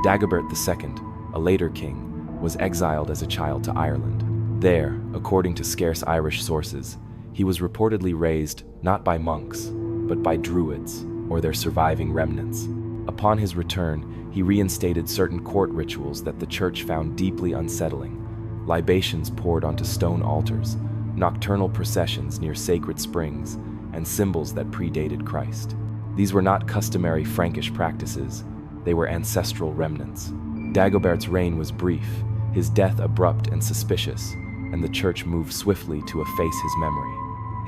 Dagobert II, a later king, was exiled as a child to Ireland. There, according to scarce Irish sources, he was reportedly raised not by monks, but by druids, or their surviving remnants. Upon his return, he reinstated certain court rituals that the church found deeply unsettling: libations poured onto stone altars, nocturnal processions near sacred springs, and symbols that predated Christ. These were not customary Frankish practices, they were ancestral remnants. Dagobert's reign was brief, his death abrupt and suspicious, and the church moved swiftly to efface his memory.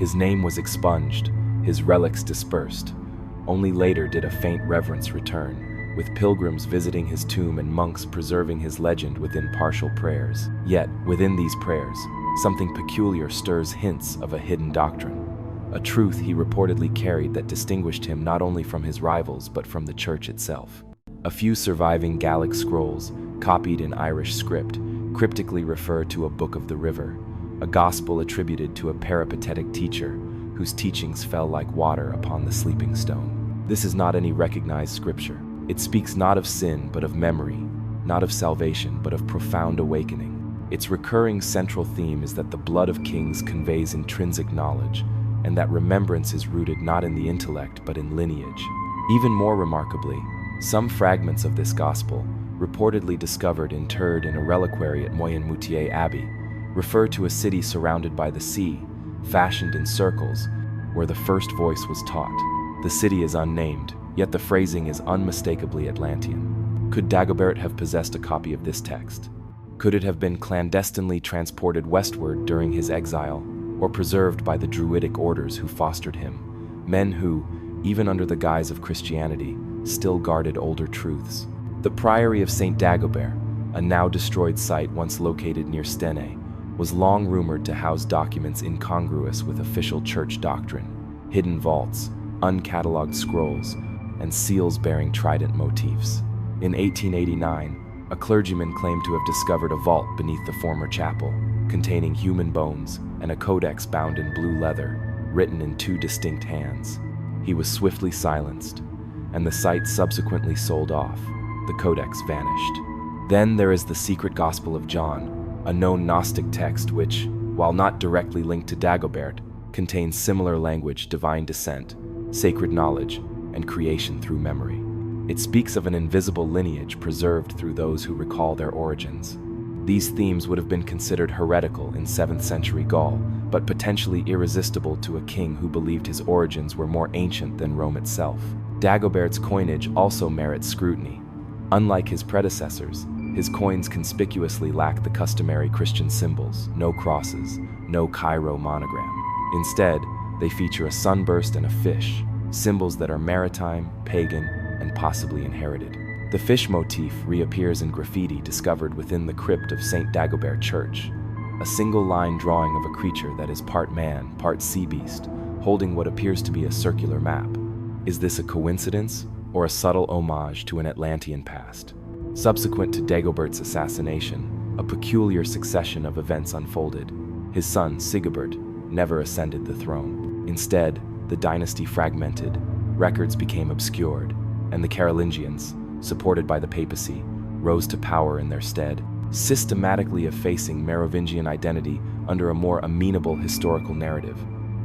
His name was expunged, his relics dispersed. Only later did a faint reverence return, with pilgrims visiting his tomb and monks preserving his legend within partial prayers. Yet, within these prayers, something peculiar stirs hints of a hidden doctrine, a truth he reportedly carried that distinguished him not only from his rivals but from the church itself. A few surviving Gallic scrolls, copied in Irish script, cryptically refer to a Book of the River, a gospel attributed to a peripatetic teacher whose teachings fell like water upon the sleeping stone. This is not any recognized scripture. It speaks not of sin but of memory, not of salvation but of profound awakening. Its recurring central theme is that the blood of kings conveys intrinsic knowledge, and that remembrance is rooted not in the intellect but in lineage. Even more remarkably, some fragments of this gospel, reportedly discovered interred in a reliquary at Moyenmoutier Abbey, refer to a city surrounded by the sea, fashioned in circles, where the first voice was taught. The city is unnamed, yet the phrasing is unmistakably Atlantean. Could Dagobert have possessed a copy of this text? Could it have been clandestinely transported westward during his exile, or preserved by the druidic orders who fostered him, men who, even under the guise of Christianity, still guarded older truths? The Priory of St. Dagobert, a now destroyed site once located near Stenay, was long rumored to house documents incongruous with official church doctrine: hidden vaults, uncatalogued scrolls, and seals bearing trident motifs. In 1889, a clergyman claimed to have discovered a vault beneath the former chapel. containing human bones and a codex bound in blue leather, written in two distinct hands. He was swiftly silenced, and the site subsequently sold off. The codex vanished. Then there is the secret Gospel of John, a known Gnostic text which, while not directly linked to Dagobert, contains similar language, divine descent, sacred knowledge, and creation through memory. It speaks of an invisible lineage preserved through those who recall their origins. These themes would have been considered heretical in 7th century Gaul, but potentially irresistible to a king who believed his origins were more ancient than Rome itself. Dagobert's coinage also merits scrutiny. Unlike his predecessors, his coins conspicuously lack the customary Christian symbols, no crosses, no Cairo monogram. Instead, they feature a sunburst and a fish, symbols that are maritime, pagan, and possibly inherited. The fish motif reappears in graffiti discovered within the crypt of St. Dagobert Church, a single-line drawing of a creature that is part man, part sea beast, holding what appears to be a circular map. Is this a coincidence or a subtle homage to an Atlantean past? Subsequent to Dagobert's assassination, a peculiar succession of events unfolded. His son, Sigebert, never ascended the throne. Instead, the dynasty fragmented, records became obscured, and the Carolingians, supported by the papacy, rose to power in their stead, systematically effacing Merovingian identity under a more amenable historical narrative.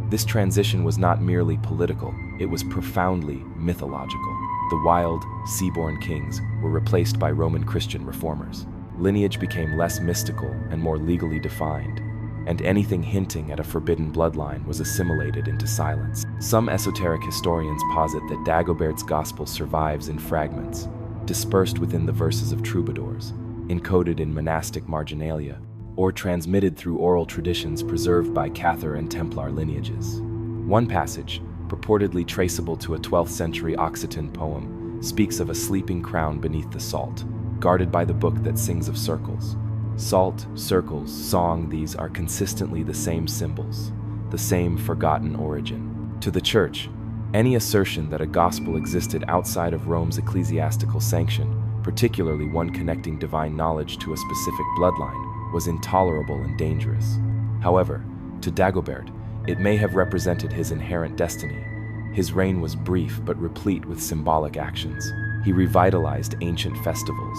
This transition was not merely political, it was profoundly mythological. The wild, sea-born kings were replaced by Roman Christian reformers. Lineage became less mystical and more legally defined, and anything hinting at a forbidden bloodline was assimilated into silence. Some esoteric historians posit that Dagobert's gospel survives in fragments, dispersed within the verses of troubadours, encoded in monastic marginalia, or transmitted through oral traditions preserved by Cathar and Templar lineages. One passage, purportedly traceable to a 12th century Occitan poem, speaks of a sleeping crown beneath the salt, guarded by the book that sings of circles. Salt, circles, song, these are consistently the same symbols, the same forgotten origin. To the Church, any assertion that a gospel existed outside of Rome's ecclesiastical sanction, particularly one connecting divine knowledge to a specific bloodline, was intolerable and dangerous. However, to Dagobert, it may have represented his inherent destiny. His reign was brief but replete with symbolic actions. He revitalized ancient festivals,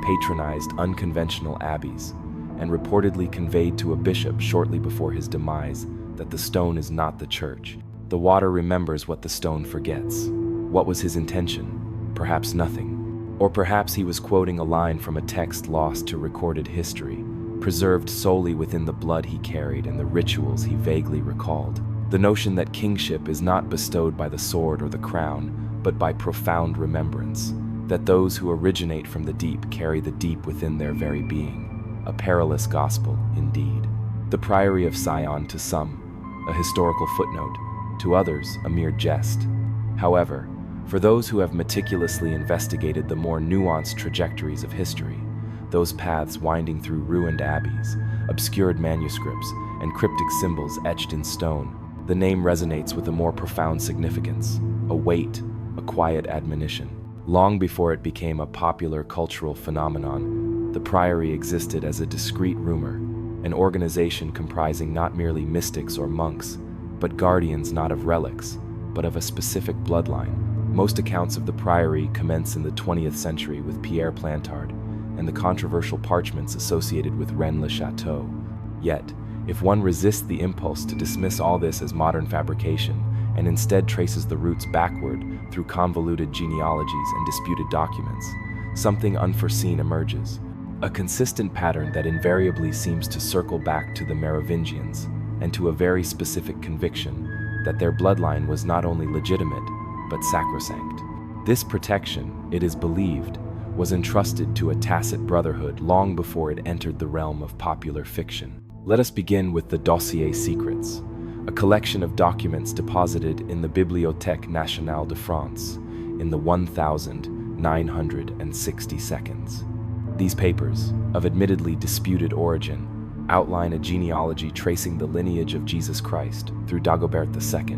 patronized unconventional abbeys, and reportedly conveyed to a bishop shortly before his demise that the stone is not the church. The water remembers what the stone forgets. What was his intention? Perhaps nothing. Or perhaps he was quoting a line from a text lost to recorded history, preserved solely within the blood he carried and the rituals he vaguely recalled. The notion that kingship is not bestowed by the sword or the crown, but by profound remembrance, that those who originate from the deep carry the deep within their very being. A perilous gospel, indeed. The Priory of Sion, to some, a historical footnote, to others, a mere jest. However, for those who have meticulously investigated the more nuanced trajectories of history, those paths winding through ruined abbeys, obscured manuscripts, and cryptic symbols etched in stone, the name resonates with a more profound significance, a weight, a quiet admonition. Long before it became a popular cultural phenomenon, the Priory existed as a discreet rumor, an organization comprising not merely mystics or monks, but guardians not of relics, but of a specific bloodline. Most accounts of the Priory commence in the 20th century with Pierre Plantard and the controversial parchments associated with Rennes-le-Château. Yet, if one resists the impulse to dismiss all this as modern fabrication, and instead traces the roots backward through convoluted genealogies and disputed documents, something unforeseen emerges. A consistent pattern that invariably seems to circle back to the Merovingians and to a very specific conviction that their bloodline was not only legitimate, but sacrosanct. This protection, it is believed, was entrusted to a tacit brotherhood long before it entered the realm of popular fiction. Let us begin with the Dossier Secrets, a collection of documents deposited in the Bibliothèque Nationale de France in the 1962. These papers, of admittedly disputed origin, outline a genealogy tracing the lineage of Jesus Christ through Dagobert II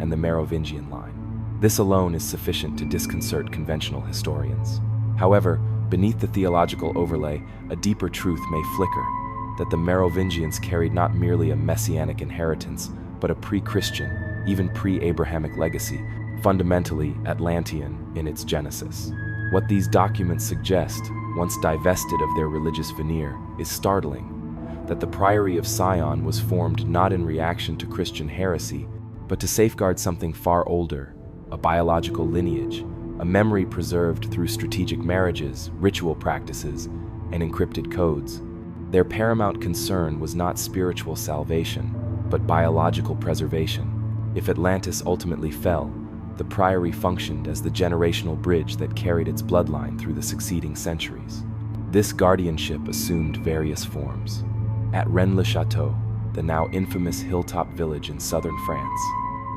and the Merovingian line. This alone is sufficient to disconcert conventional historians. However, beneath the theological overlay, a deeper truth may flicker. that the Merovingians carried not merely a messianic inheritance, but a pre-Christian, even pre-Abrahamic legacy, fundamentally Atlantean in its genesis. What these documents suggest, once divested of their religious veneer, is startling: that the Priory of Sion was formed not in reaction to Christian heresy, but to safeguard something far older, a biological lineage, a memory preserved through strategic marriages, ritual practices, and encrypted codes. Their paramount concern was not spiritual salvation, but biological preservation. If Atlantis ultimately fell, the priory functioned as the generational bridge that carried its bloodline through the succeeding centuries. This guardianship assumed various forms. At Rennes-le-Château, the now infamous hilltop village in southern France,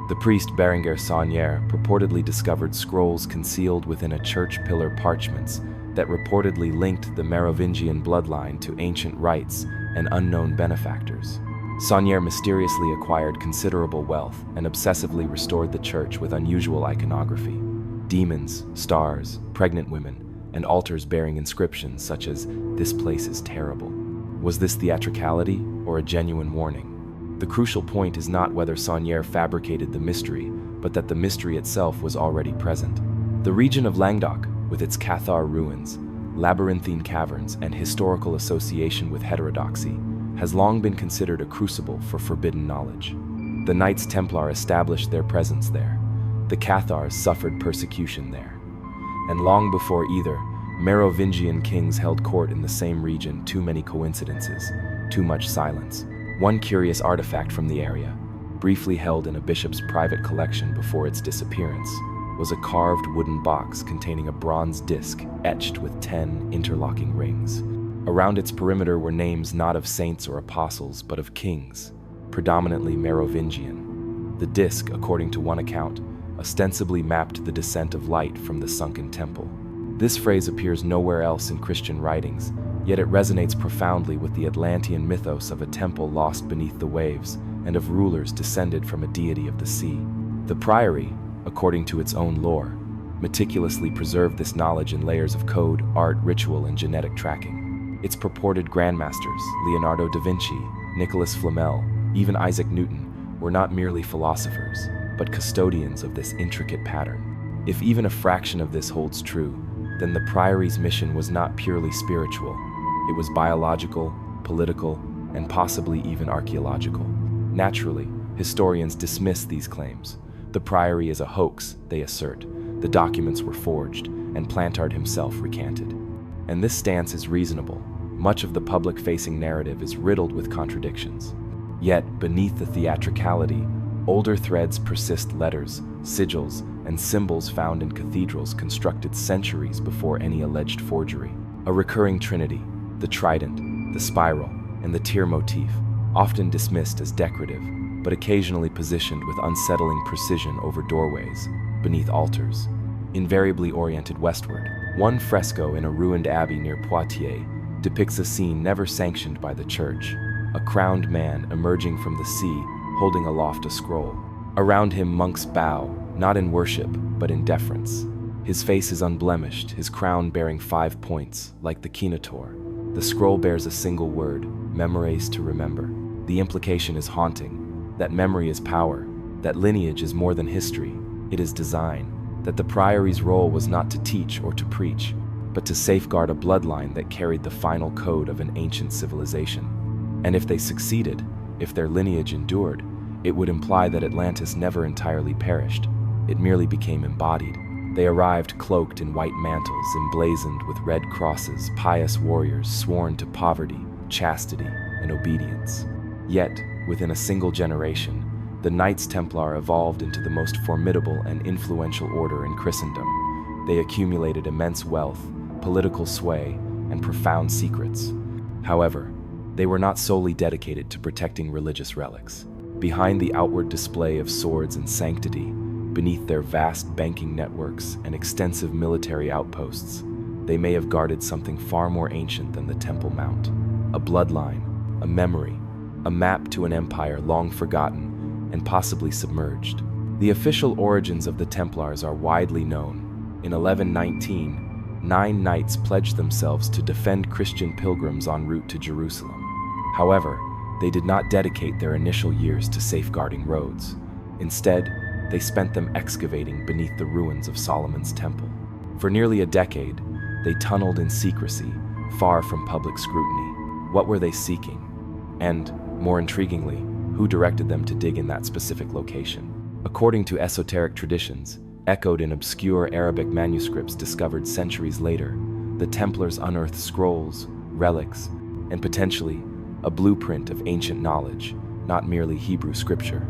the priest Berenguer Saunière purportedly discovered scrolls concealed within a church pillar parchments that reportedly linked the Merovingian bloodline to ancient rites and unknown benefactors. Saunière mysteriously acquired considerable wealth and obsessively restored the church with unusual iconography: demons, stars, pregnant women, and altars bearing inscriptions such as "This place is terrible." Was this theatricality or a genuine warning? The crucial point is not whether Saunière fabricated the mystery, but that the mystery itself was already present. The region of Languedoc, with its Cathar ruins, labyrinthine caverns, and historical association with heterodoxy, has long been considered a crucible for forbidden knowledge. The Knights Templar established their presence there. The Cathars suffered persecution there. And long before either, Merovingian kings held court in the same region. Too many coincidences, too much silence. One curious artifact from the area, briefly held in a bishop's private collection before its disappearance, was a carved wooden box containing a bronze disc etched with 10 interlocking rings. Around its perimeter were names not of saints or apostles, but of kings, predominantly Merovingian. The disc, according to one account, ostensibly mapped the descent of light from the sunken temple. This phrase appears nowhere else in Christian writings, yet it resonates profoundly with the Atlantean mythos of a temple lost beneath the waves and of rulers descended from a deity of the sea. The priory, according to its own lore, meticulously preserved this knowledge in layers of code, art, ritual, and genetic tracking. Its purported grandmasters, Leonardo da Vinci, Nicholas Flamel, even Isaac Newton, were not merely philosophers, but custodians of this intricate pattern. If even a fraction of this holds true, then the priory's mission was not purely spiritual. It was biological, political, and possibly even archaeological. Naturally, historians dismiss these claims. The priory is a hoax, they assert. The documents were forged, and Plantard himself recanted. And this stance is reasonable. Much of the public-facing narrative is riddled with contradictions. Yet, beneath the theatricality, older threads persist: letters, sigils, and symbols found in cathedrals constructed centuries before any alleged forgery. A recurring trinity, the trident, the spiral, and the tear motif, often dismissed as decorative, but occasionally positioned with unsettling precision over doorways, beneath altars, invariably oriented westward. One fresco in a ruined abbey near Poitiers depicts a scene never sanctioned by the church: a crowned man emerging from the sea, holding aloft a scroll. Around him monks bow, not in worship, but in deference. His face is unblemished, his crown bearing 5 points, like the Kinotaur. The scroll bears a single word: memores, to remember. The implication is haunting, that memory is power, that lineage is more than history, it is design, that the priory's role was not to teach or to preach, but to safeguard a bloodline that carried the final code of an ancient civilization. And if they succeeded, if their lineage endured, it would imply that Atlantis never entirely perished. It merely became embodied. They arrived cloaked in white mantles, emblazoned with red crosses, pious warriors sworn to poverty, chastity, and obedience. Yet, within a single generation, the Knights Templar evolved into the most formidable and influential order in Christendom. They accumulated immense wealth, political sway, and profound secrets. However, they were not solely dedicated to protecting religious relics. Behind the outward display of swords and sanctity, beneath their vast banking networks and extensive military outposts, they may have guarded something far more ancient than the Temple Mount: a bloodline, a memory, a map to an empire long forgotten and possibly submerged. The official origins of the Templars are widely known. In 1119, 9 knights pledged themselves to defend Christian pilgrims en route to Jerusalem. However, they did not dedicate their initial years to safeguarding roads. Instead, they spent them excavating beneath the ruins of Solomon's temple. For nearly a decade, they tunneled in secrecy, far from public scrutiny. What were they seeking? And, more intriguingly, who directed them to dig in that specific location? According to esoteric traditions, echoed in obscure Arabic manuscripts discovered centuries later, the Templars unearthed scrolls, relics, and potentially a blueprint of ancient knowledge, not merely Hebrew scripture,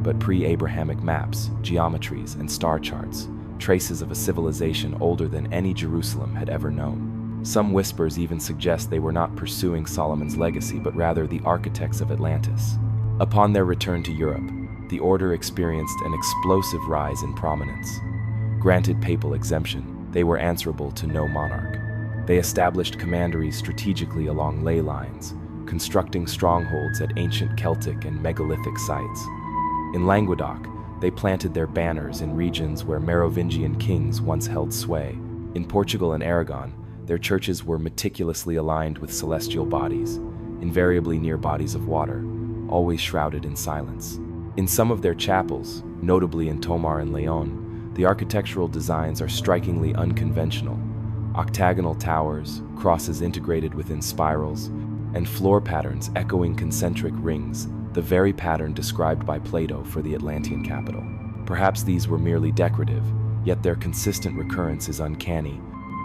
but pre-Abrahamic maps, geometries, and star charts, traces of a civilization older than any Jerusalem had ever known. Some whispers even suggest they were not pursuing Solomon's legacy, but rather the architects of Atlantis. Upon their return to Europe, the order experienced an explosive rise in prominence. Granted papal exemption, they were answerable to no monarch. They established commanderies strategically along ley lines, constructing strongholds at ancient Celtic and megalithic sites. In Languedoc, they planted their banners in regions where Merovingian kings once held sway. In Portugal and Aragon, their churches were meticulously aligned with celestial bodies, invariably near bodies of water, always shrouded in silence. In some of their chapels, notably in Tomar and Leon, the architectural designs are strikingly unconventional. Octagonal towers, crosses integrated within spirals, and floor patterns echoing concentric rings, the very pattern described by Plato for the Atlantean capital. Perhaps these were merely decorative, yet their consistent recurrence is uncanny,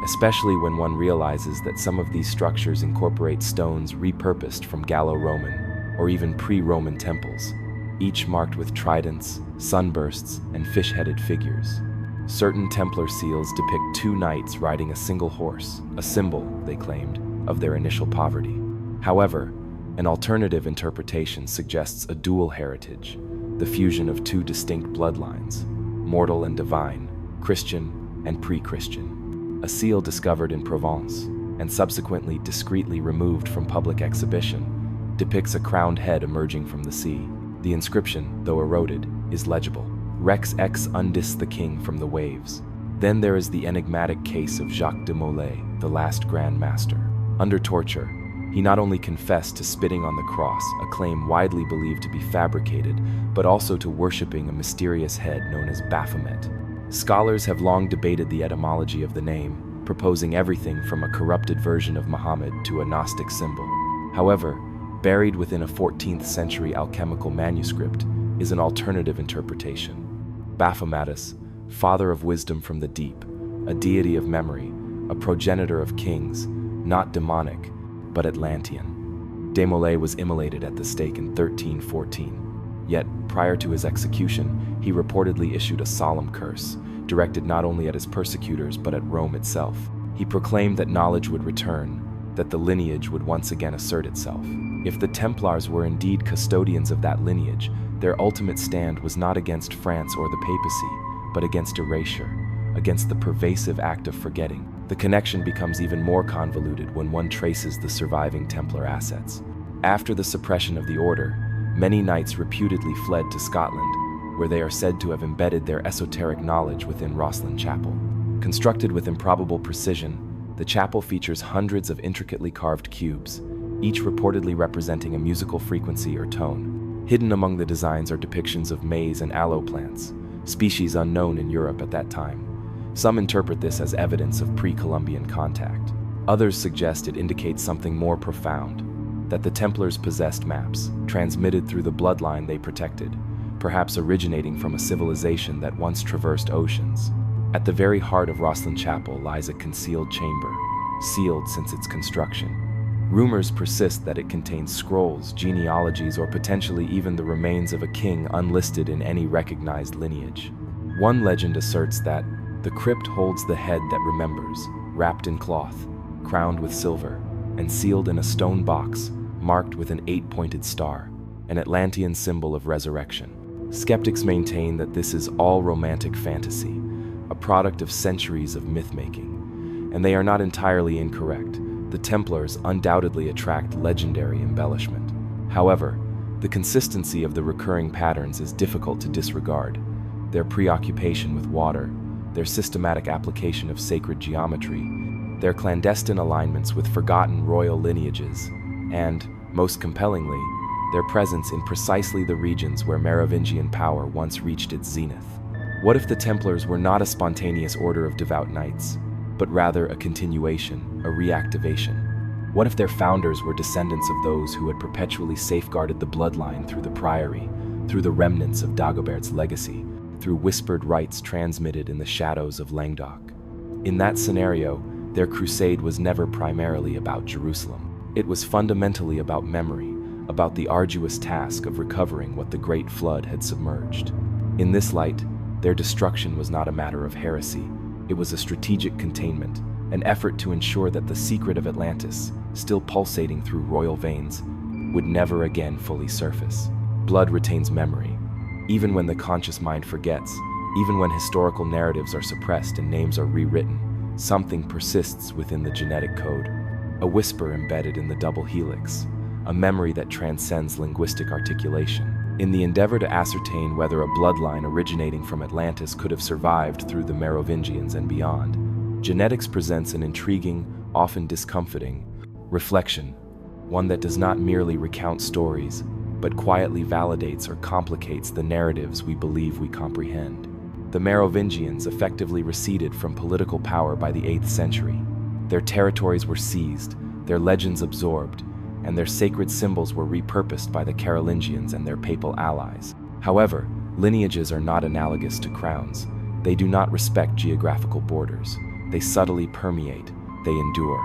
especially when one realizes that some of these structures incorporate stones repurposed from Gallo-Roman or even pre-Roman temples, each marked with tridents, sunbursts, and fish-headed figures. Certain Templar seals depict two knights riding a single horse, a symbol, they claimed, of their initial poverty. However, an alternative interpretation suggests a dual heritage, the fusion of two distinct bloodlines, mortal and divine, Christian and pre-Christian. A seal discovered in Provence, and subsequently discreetly removed from public exhibition, depicts a crowned head emerging from the sea. The inscription, though eroded, is legible. Rex ex undis, the king from the waves. Then there is the enigmatic case of Jacques de Molay, the last Grand Master. Under torture, he not only confessed to spitting on the cross, a claim widely believed to be fabricated, but also to worshipping a mysterious head known as Baphomet. Scholars have long debated the etymology of the name, proposing everything from a corrupted version of Muhammad to a Gnostic symbol. However, buried within a 14th century alchemical manuscript is an alternative interpretation. Baphometus, father of wisdom from the deep, a deity of memory, a progenitor of kings, not demonic, but Atlantean. De Molay was immolated at the stake in 1314. Yet, prior to his execution, he reportedly issued a solemn curse, directed not only at his persecutors but at Rome itself. He proclaimed that knowledge would return, that the lineage would once again assert itself. If the Templars were indeed custodians of that lineage, their ultimate stand was not against France or the papacy, but against erasure, against the pervasive act of forgetting. The connection becomes even more convoluted when one traces the surviving Templar assets. After the suppression of the order, many knights reputedly fled to Scotland, where they are said to have embedded their esoteric knowledge within Rosslyn Chapel. Constructed with improbable precision, the chapel features hundreds of intricately carved cubes, each reportedly representing a musical frequency or tone. Hidden among the designs are depictions of maize and aloe plants, species unknown in Europe at that time. Some interpret this as evidence of pre-Columbian contact. Others suggest it indicates something more profound, that the Templars possessed maps, transmitted through the bloodline they protected, perhaps originating from a civilization that once traversed oceans. At the very heart of Rosslyn Chapel lies a concealed chamber, sealed since its construction. Rumors persist that it contains scrolls, genealogies, or potentially even the remains of a king unlisted in any recognized lineage. One legend asserts that the crypt holds the head that remembers, wrapped in cloth, crowned with silver, and sealed in a stone box marked with an 8-pointed star, an Atlantean symbol of resurrection. Skeptics maintain that this is all romantic fantasy, a product of centuries of myth-making, and they are not entirely incorrect. The Templars undoubtedly attract legendary embellishment. However, the consistency of the recurring patterns is difficult to disregard. Their preoccupation with water, their systematic application of sacred geometry, their clandestine alignments with forgotten royal lineages, and, Most compellingly, their presence in precisely the regions where Merovingian power once reached its zenith. What if the Templars were not a spontaneous order of devout knights, but rather a continuation, a reactivation? What if their founders were descendants of those who had perpetually safeguarded the bloodline through the priory, through the remnants of Dagobert's legacy, through whispered rites transmitted in the shadows of Languedoc? In that scenario, their crusade was never primarily about Jerusalem. It was fundamentally about memory, about the arduous task of recovering what the Great Flood had submerged. In this light, their destruction was not a matter of heresy. It was a strategic containment, an effort to ensure that the secret of Atlantis, still pulsating through royal veins, would never again fully surface. Blood retains memory, even when the conscious mind forgets, even when historical narratives are suppressed and names are rewritten. Something persists within the genetic code, a whisper embedded in the double helix, a memory that transcends linguistic articulation. In the endeavor to ascertain whether a bloodline originating from Atlantis could have survived through the Merovingians and beyond, genetics presents an intriguing, often discomforting, reflection, one that does not merely recount stories, but quietly validates or complicates the narratives we believe we comprehend. The Merovingians effectively receded from political power by the 8th century. Their territories were seized, their legends absorbed, and their sacred symbols were repurposed by the Carolingians and their papal allies. However, lineages are not analogous to crowns. They do not respect geographical borders. They subtly permeate, they endure.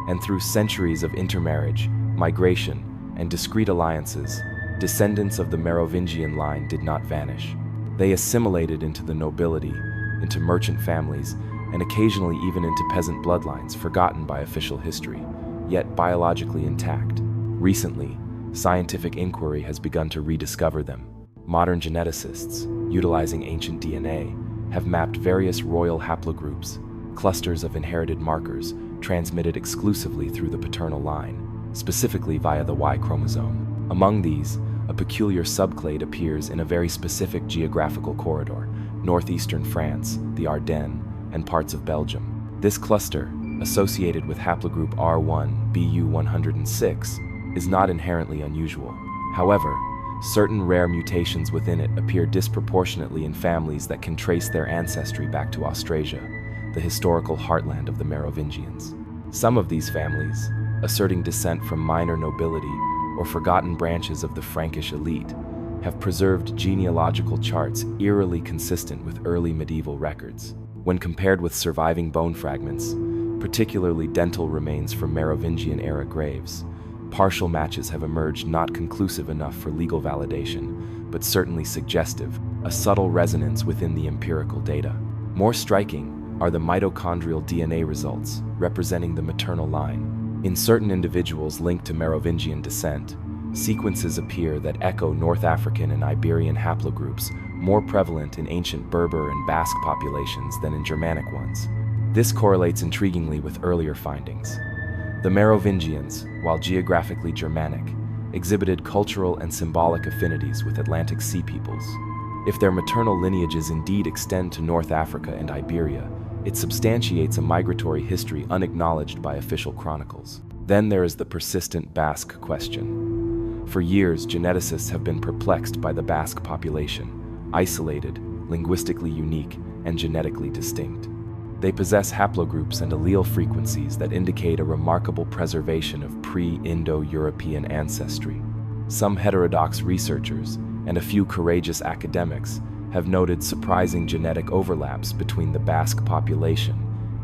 And through centuries of intermarriage, migration, and discrete alliances, descendants of the Merovingian line did not vanish. They assimilated into the nobility, into merchant families, and occasionally even into peasant bloodlines forgotten by official history, yet biologically intact. Recently, scientific inquiry has begun to rediscover them. Modern geneticists, utilizing ancient DNA, have mapped various royal haplogroups, clusters of inherited markers transmitted exclusively through the paternal line, specifically via the Y chromosome. Among these, a peculiar subclade appears in a very specific geographical corridor, northeastern France, the Ardennes, and parts of Belgium. This cluster, associated with haplogroup R1 BU106, is not inherently unusual. However, certain rare mutations within it appear disproportionately in families that can trace their ancestry back to Austrasia, the historical heartland of the Merovingians. Some of these families, asserting descent from minor nobility or forgotten branches of the Frankish elite, have preserved genealogical charts eerily consistent with early medieval records. When compared with surviving bone fragments, particularly dental remains from Merovingian-era graves, partial matches have emerged not conclusive enough for legal validation, but certainly suggestive, a subtle resonance within the empirical data. More striking are the mitochondrial DNA results, representing the maternal line. In certain individuals linked to Merovingian descent, sequences appear that echo North African and Iberian haplogroups more prevalent in ancient Berber and Basque populations than in Germanic ones. This correlates intriguingly with earlier findings. The Merovingians, while geographically Germanic, exhibited cultural and symbolic affinities with Atlantic Sea peoples. If their maternal lineages indeed extend to North Africa and Iberia, it substantiates a migratory history unacknowledged by official chronicles. Then there is the persistent Basque question. For years, geneticists have been perplexed by the Basque population, isolated, linguistically unique, and genetically distinct. They possess haplogroups and allele frequencies that indicate a remarkable preservation of pre-Indo-European ancestry. Some heterodox researchers, and a few courageous academics, have noted surprising genetic overlaps between the Basque population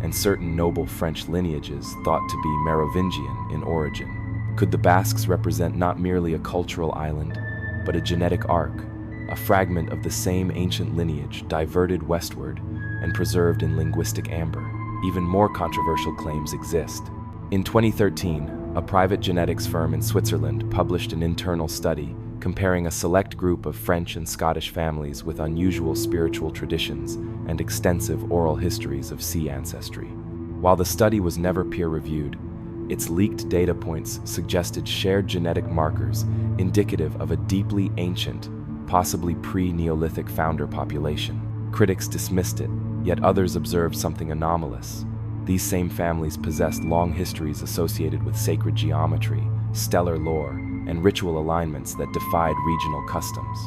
and certain noble French lineages thought to be Merovingian in origin. Could the Basques represent not merely a cultural island, but a genetic arc, a fragment of the same ancient lineage diverted westward and preserved in linguistic amber? Even more controversial claims exist. In 2013, a private genetics firm in Switzerland published an internal study comparing a select group of French and Scottish families with unusual spiritual traditions and extensive oral histories of sea ancestry. While the study was never peer-reviewed, its leaked data points suggested shared genetic markers indicative of a deeply ancient, possibly pre-Neolithic founder population. Critics dismissed it, yet others observed something anomalous. These same families possessed long histories associated with sacred geometry, stellar lore, and ritual alignments that defied regional customs.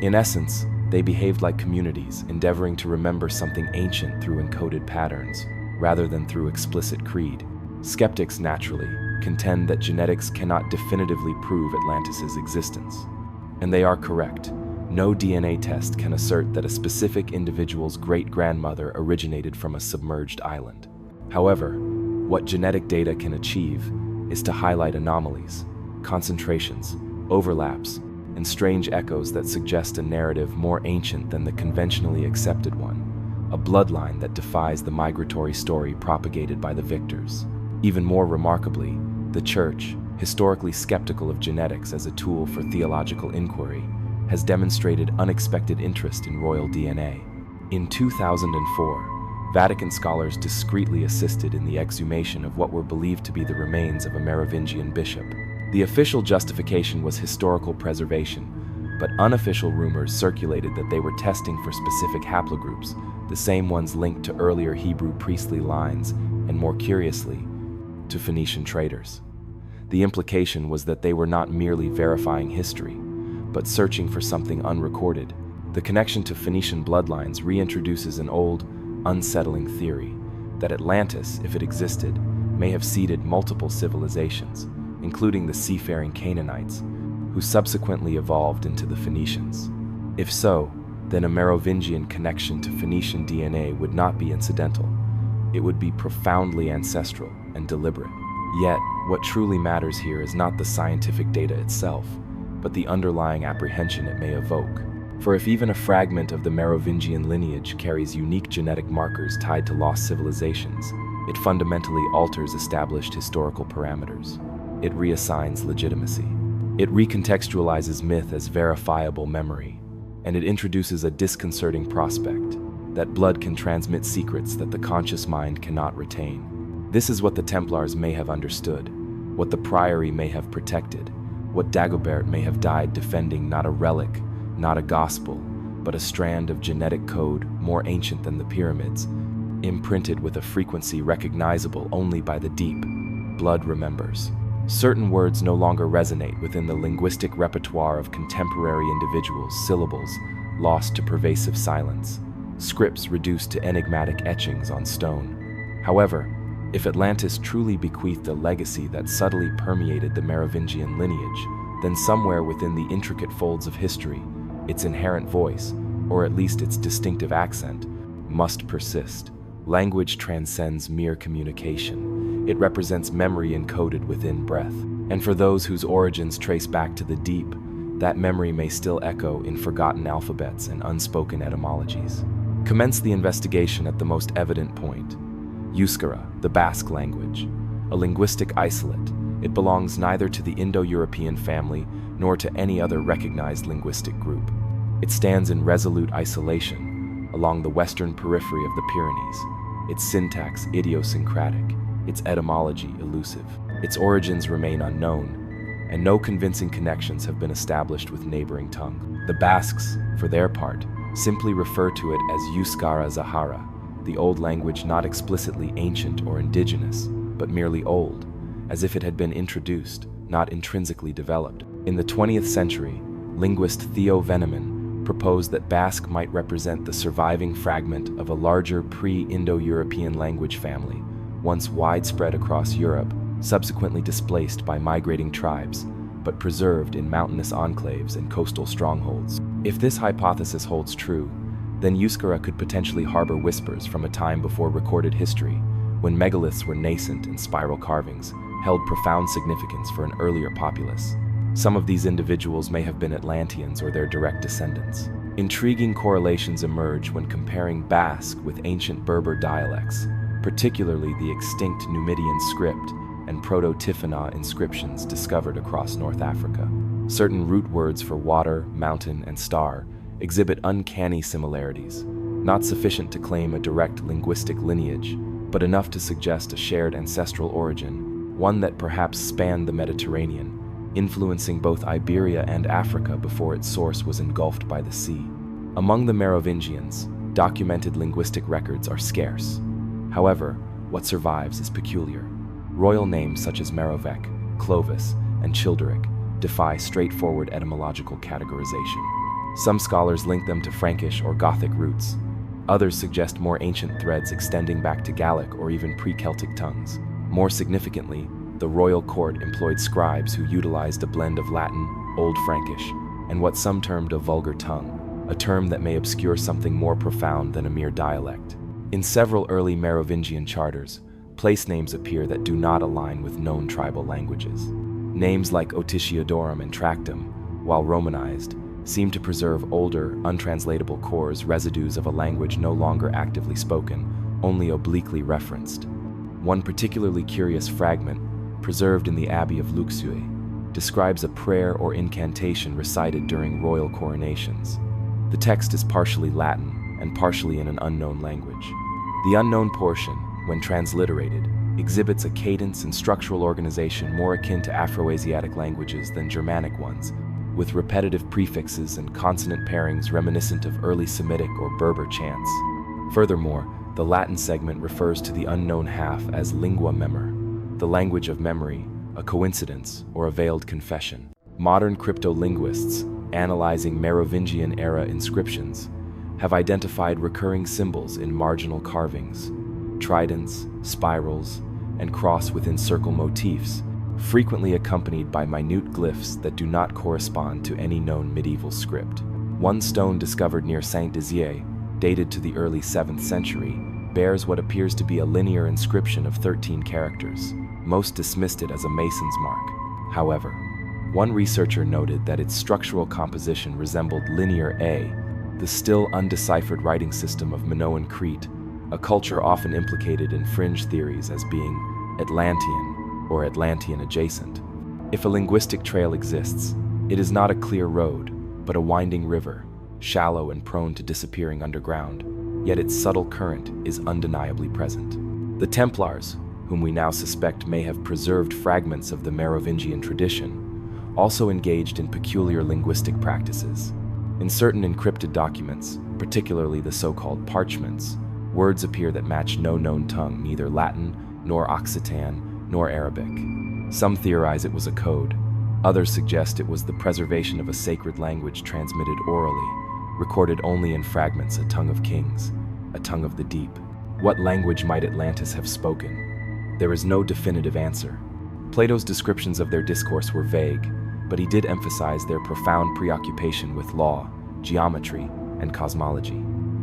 In essence, they behaved like communities, endeavoring to remember something ancient through encoded patterns, rather than through explicit creed. Skeptics, naturally, contend that genetics cannot definitively prove Atlantis' existence. And they are correct. No DNA test can assert that a specific individual's great-grandmother originated from a submerged island. However, what genetic data can achieve is to highlight anomalies, concentrations, overlaps, and strange echoes that suggest a narrative more ancient than the conventionally accepted one, a bloodline that defies the migratory story propagated by the victors. Even more remarkably, the Church, historically skeptical of genetics as a tool for theological inquiry, has demonstrated unexpected interest in royal DNA. In 2004, Vatican scholars discreetly assisted in the exhumation of what were believed to be the remains of a Merovingian bishop. The official justification was historical preservation, but unofficial rumors circulated that they were testing for specific haplogroups, the same ones linked to earlier Hebrew priestly lines, and more curiously, to Phoenician traders. The implication was that they were not merely verifying history, but searching for something unrecorded. The connection to Phoenician bloodlines reintroduces an old, unsettling theory that Atlantis, if it existed, may have seeded multiple civilizations, including the seafaring Canaanites, who subsequently evolved into the Phoenicians. If so, then a Merovingian connection to Phoenician DNA would not be incidental. It would be profoundly ancestral and deliberate. Yet, what truly matters here is not the scientific data itself, but the underlying apprehension it may evoke. For if even a fragment of the Merovingian lineage carries unique genetic markers tied to lost civilizations, it fundamentally alters established historical parameters. It reassigns legitimacy. It recontextualizes myth as verifiable memory, and it introduces a disconcerting prospect that blood can transmit secrets that the conscious mind cannot retain. This is what the Templars may have understood, what the Priory may have protected, what Dagobert may have died defending, not a relic, not a gospel, but a strand of genetic code more ancient than the pyramids, imprinted with a frequency recognizable only by the deep. Blood remembers. Certain words no longer resonate within the linguistic repertoire of contemporary individuals, syllables lost to pervasive silence, scripts reduced to enigmatic etchings on stone. However, if Atlantis truly bequeathed a legacy that subtly permeated the Merovingian lineage, then somewhere within the intricate folds of history, its inherent voice, or at least its distinctive accent, must persist. Language transcends mere communication. It represents memory encoded within breath. And for those whose origins trace back to the deep, that memory may still echo in forgotten alphabets and unspoken etymologies. Commence the investigation at the most evident point. Euskara, the Basque language. A linguistic isolate, it belongs neither to the Indo-European family nor to any other recognized linguistic group. It stands in resolute isolation along the western periphery of the Pyrenees, its syntax idiosyncratic, its etymology elusive. Its origins remain unknown, and no convincing connections have been established with neighboring tongues. The Basques, for their part, simply refer to it as Euskara Zahara, the old language not explicitly ancient or indigenous, but merely old, as if it had been introduced, not intrinsically developed. In the 20th century, linguist Theo Veneman proposed that Basque might represent the surviving fragment of a larger pre-Indo-European language family, once widespread across Europe, subsequently displaced by migrating tribes, but preserved in mountainous enclaves and coastal strongholds. If this hypothesis holds true, then Euskara could potentially harbor whispers from a time before recorded history, when megaliths were nascent and spiral carvings held profound significance for an earlier populace. Some of these individuals may have been Atlanteans or their direct descendants. Intriguing correlations emerge when comparing Basque with ancient Berber dialects, particularly the extinct Numidian script and Proto-Tifinagh inscriptions discovered across North Africa. Certain root words for water, mountain, and star exhibit uncanny similarities, not sufficient to claim a direct linguistic lineage, but enough to suggest a shared ancestral origin, one that perhaps spanned the Mediterranean, influencing both Iberia and Africa before its source was engulfed by the sea. Among the Merovingians, documented linguistic records are scarce. However, what survives is peculiar. Royal names such as Merovec, Clovis, and Childeric defy straightforward etymological categorization. Some scholars link them to Frankish or Gothic roots. Others suggest more ancient threads extending back to Gallic or even pre-Celtic tongues. More significantly, the royal court employed scribes who utilized a blend of Latin, Old Frankish, and what some termed a vulgar tongue, a term that may obscure something more profound than a mere dialect. In several early Merovingian charters, place names appear that do not align with known tribal languages. Names like Oticiodorum and Tractum, while Romanized, seem to preserve older, untranslatable cores, residues of a language no longer actively spoken, only obliquely referenced. One particularly curious fragment, preserved in the Abbey of Luxeuil, describes a prayer or incantation recited during royal coronations. The text is partially Latin and partially in an unknown language. The unknown portion, when transliterated, exhibits a cadence and structural organization more akin to Afroasiatic languages than Germanic ones, with repetitive prefixes and consonant pairings reminiscent of early Semitic or Berber chants. Furthermore, the Latin segment refers to the unknown half as lingua memor, the language of memory, a coincidence, or a veiled confession. Modern cryptolinguists, analyzing Merovingian-era inscriptions, have identified recurring symbols in marginal carvings, tridents, spirals, and cross within circle motifs, frequently accompanied by minute glyphs that do not correspond to any known medieval script. One stone discovered near Saint-Dizier, dated to the early 7th century, bears what appears to be a linear inscription of 13 characters. Most dismissed it as a mason's mark. However, one researcher noted that its structural composition resembled Linear A, the still undeciphered writing system of Minoan Crete, a culture often implicated in fringe theories as being Atlantean or Atlantean adjacent. If a linguistic trail exists, it is not a clear road, but a winding river, shallow and prone to disappearing underground, yet its subtle current is undeniably present. The Templars, whom we now suspect may have preserved fragments of the Merovingian tradition, also engaged in peculiar linguistic practices. In certain encrypted documents, particularly the so-called parchments, words appear that match no known tongue, neither Latin, nor Occitan, nor Arabic. Some theorize it was a code. Others suggest it was the preservation of a sacred language transmitted orally, recorded only in fragments, a tongue of kings, a tongue of the deep. What language might Atlantis have spoken? There is no definitive answer. Plato's descriptions of their discourse were vague, but he did emphasize their profound preoccupation with law, geometry, and cosmology.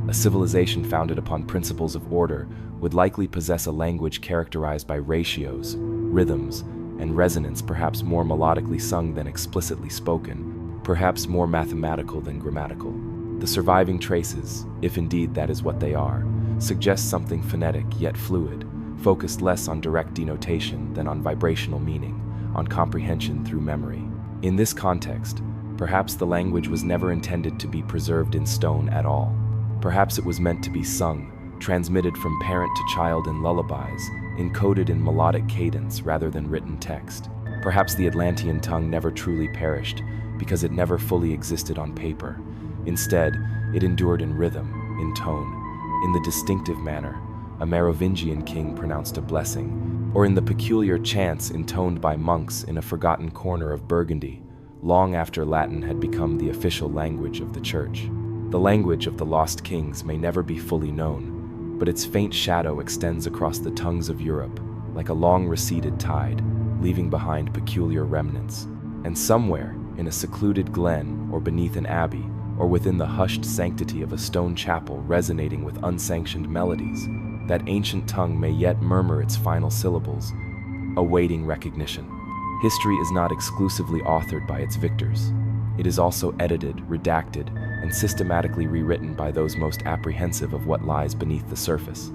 A civilization founded upon principles of order would likely possess a language characterized by ratios, rhythms, and resonance, perhaps more melodically sung than explicitly spoken, perhaps more mathematical than grammatical. The surviving traces, if indeed that is what they are, suggest something phonetic yet fluid, focused less on direct denotation than on vibrational meaning, on comprehension through memory. In this context, perhaps the language was never intended to be preserved in stone at all. Perhaps it was meant to be sung, transmitted from parent to child in lullabies, encoded in melodic cadence rather than written text. Perhaps the Atlantean tongue never truly perished because it never fully existed on paper. Instead, it endured in rhythm, in tone, in the distinctive manner a Merovingian king pronounced a blessing, or in the peculiar chants intoned by monks in a forgotten corner of Burgundy, long after Latin had become the official language of the Church. The language of the lost kings may never be fully known, but its faint shadow extends across the tongues of Europe, like a long receded tide, leaving behind peculiar remnants. And somewhere, in a secluded glen, or beneath an abbey, or within the hushed sanctity of a stone chapel resonating with unsanctioned melodies, that ancient tongue may yet murmur its final syllables, awaiting recognition. History is not exclusively authored by its victors. It is also edited, redacted, and systematically rewritten by those most apprehensive of what lies beneath the surface.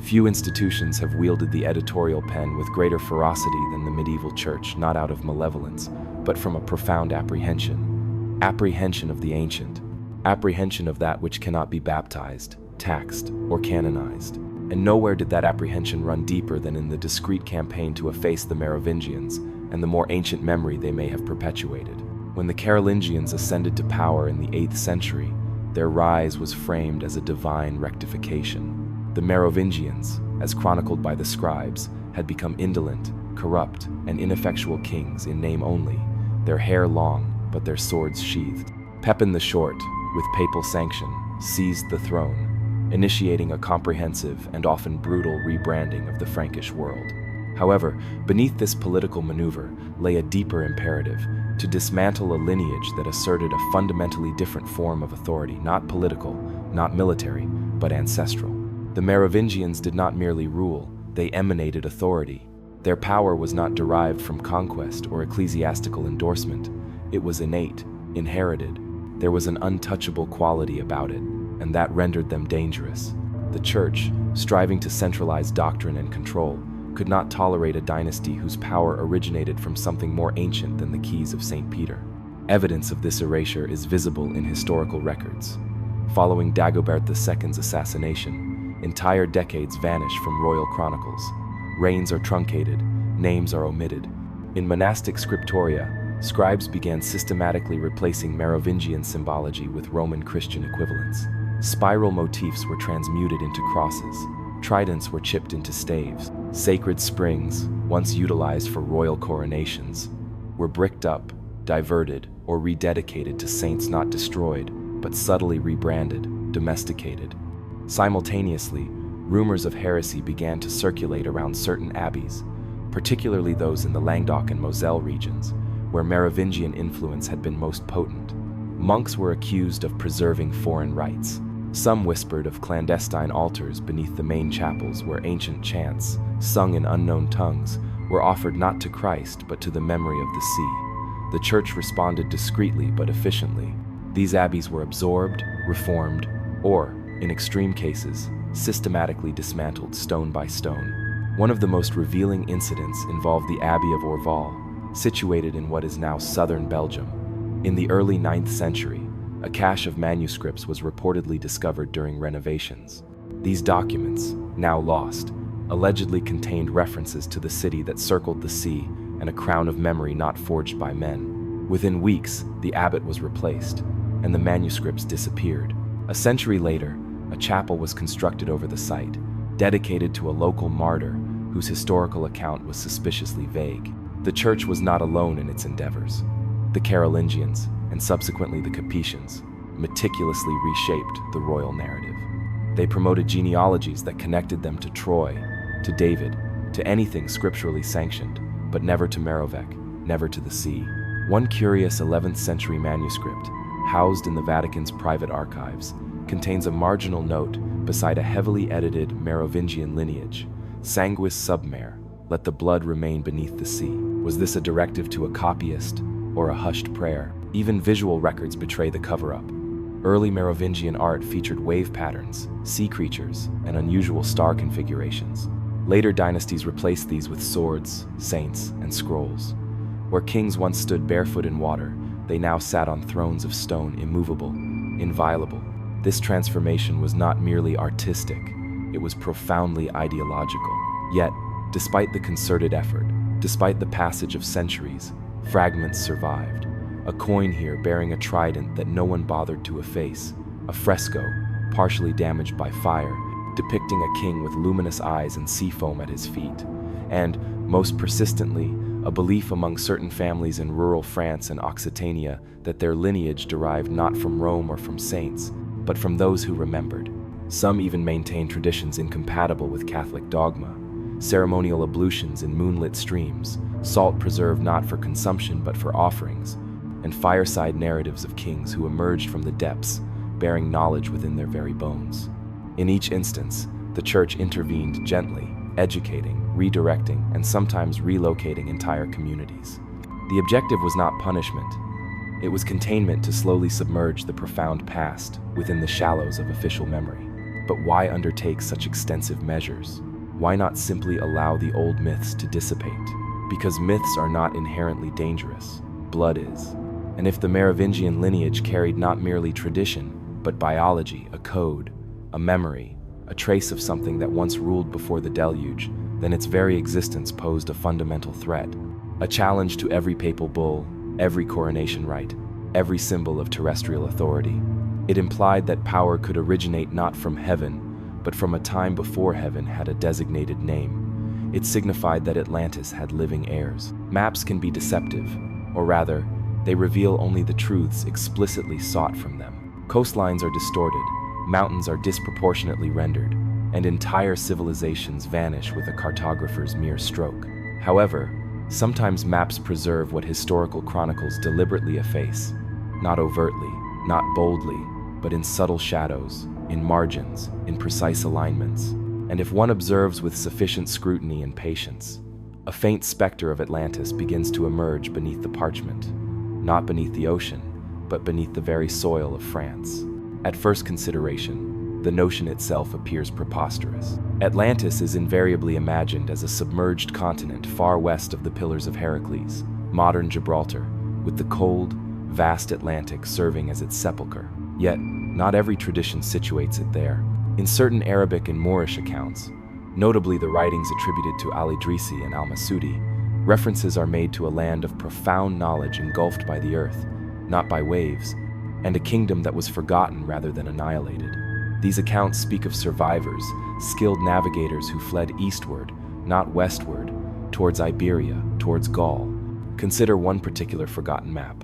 Few institutions have wielded the editorial pen with greater ferocity than the medieval church, not out of malevolence, but from a profound apprehension. Apprehension of the ancient. Apprehension of that which cannot be baptized, taxed, or canonized. And nowhere did that apprehension run deeper than in the discreet campaign to efface the Merovingians and the more ancient memory they may have perpetuated. When the Carolingians ascended to power in the 8th century, their rise was framed as a divine rectification. The Merovingians, as chronicled by the scribes, had become indolent, corrupt, and ineffectual kings in name only, their hair long, but their swords sheathed. Pepin the Short, with papal sanction, seized the throne, initiating a comprehensive and often brutal rebranding of the Frankish world. However, beneath this political maneuver lay a deeper imperative: to dismantle a lineage that asserted a fundamentally different form of authority, not political, not military, but ancestral. The Merovingians did not merely rule, they emanated authority. Their power was not derived from conquest or ecclesiastical endorsement. It was innate, inherited. There was an untouchable quality about it, and that rendered them dangerous. The Church, striving to centralize doctrine and control, could not tolerate a dynasty whose power originated from something more ancient than the keys of St. Peter. Evidence of this erasure is visible in historical records. Following Dagobert II's assassination, entire decades vanish from royal chronicles. Reigns are truncated, names are omitted. In monastic scriptoria, scribes began systematically replacing Merovingian symbology with Roman Christian equivalents. Spiral motifs were transmuted into crosses. Tridents were chipped into staves. Sacred springs, once utilized for royal coronations, were bricked up, diverted, or rededicated to saints not destroyed, but subtly rebranded, domesticated. Simultaneously, rumors of heresy began to circulate around certain abbeys, particularly those in the Languedoc and Moselle regions, where Merovingian influence had been most potent. Monks were accused of preserving foreign rites. Some whispered of clandestine altars beneath the main chapels where ancient chants, sung in unknown tongues, were offered not to Christ but to the memory of the sea. The Church responded discreetly but efficiently. These abbeys were absorbed, reformed, or, in extreme cases, systematically dismantled stone by stone. One of the most revealing incidents involved the Abbey of Orval, situated in what is now southern Belgium. In the early 9th century, a cache of manuscripts was reportedly discovered during renovations. These documents, now lost, allegedly contained references to the city that circled the sea and a crown of memory not forged by men. Within weeks, the abbot was replaced, and the manuscripts disappeared. A century later, a chapel was constructed over the site, dedicated to a local martyr whose historical account was suspiciously vague. The Church was not alone in its endeavors. The Carolingians, and subsequently the Capetians, meticulously reshaped the royal narrative. They promoted genealogies that connected them to Troy, to David, to anything scripturally sanctioned, but never to Merovec, never to the sea. One curious 11th century manuscript, housed in the Vatican's private archives, contains a marginal note beside a heavily edited Merovingian lineage: Sanguis submare, let the blood remain beneath the sea. Was this a directive to a copyist, or a hushed prayer? Even visual records betray the cover-up. Early Merovingian art featured wave patterns, sea creatures, and unusual star configurations. Later dynasties replaced these with swords, saints, and scrolls. Where kings once stood barefoot in water, they now sat on thrones of stone, immovable, inviolable. This transformation was not merely artistic, it was profoundly ideological. Yet, despite the concerted effort, despite the passage of centuries, fragments survived. A coin here bearing a trident that no one bothered to efface, a fresco, partially damaged by fire, depicting a king with luminous eyes and sea foam at his feet, and, most persistently, a belief among certain families in rural France and Occitania that their lineage derived not from Rome or from saints, but from those who remembered. Some even maintained traditions incompatible with Catholic dogma: ceremonial ablutions in moonlit streams, salt preserved not for consumption but for offerings, and fireside narratives of kings who emerged from the depths, bearing knowledge within their very bones. In each instance, the Church intervened gently, educating, redirecting, and sometimes relocating entire communities. The objective was not punishment. It was containment to slowly submerge the profound past within the shallows of official memory. But why undertake such extensive measures? Why not simply allow the old myths to dissipate? Because myths are not inherently dangerous. Blood is. And if the Merovingian lineage carried not merely tradition, but biology, a code, a memory, a trace of something that once ruled before the deluge, then its very existence posed a fundamental threat. A challenge to every papal bull, every coronation rite, every symbol of terrestrial authority. It implied that power could originate not from heaven, but from a time before heaven had a designated name. It signified that Atlantis had living heirs. Maps can be deceptive, or rather, They reveal only the truths explicitly sought from them. Coastlines are distorted, mountains are disproportionately rendered, and entire civilizations vanish with a cartographer's mere stroke. However, sometimes maps preserve what historical chronicles deliberately efface, not overtly, not boldly, but in subtle shadows, in margins, in precise alignments. And if one observes with sufficient scrutiny and patience, a faint specter of Atlantis begins to emerge beneath the parchment, not beneath the ocean, but beneath the very soil of France. At first consideration, the notion itself appears preposterous. Atlantis is invariably imagined as a submerged continent far west of the Pillars of Heracles, modern Gibraltar, with the cold, vast Atlantic serving as its sepulchre. Yet, not every tradition situates it there. In certain Arabic and Moorish accounts, notably the writings attributed to Al-Idrisi and Al-Masudi, references are made to a land of profound knowledge engulfed by the earth, not by waves, and a kingdom that was forgotten rather than annihilated. These accounts speak of survivors, skilled navigators who fled eastward, not westward, towards Iberia, towards Gaul. Consider one particular forgotten map,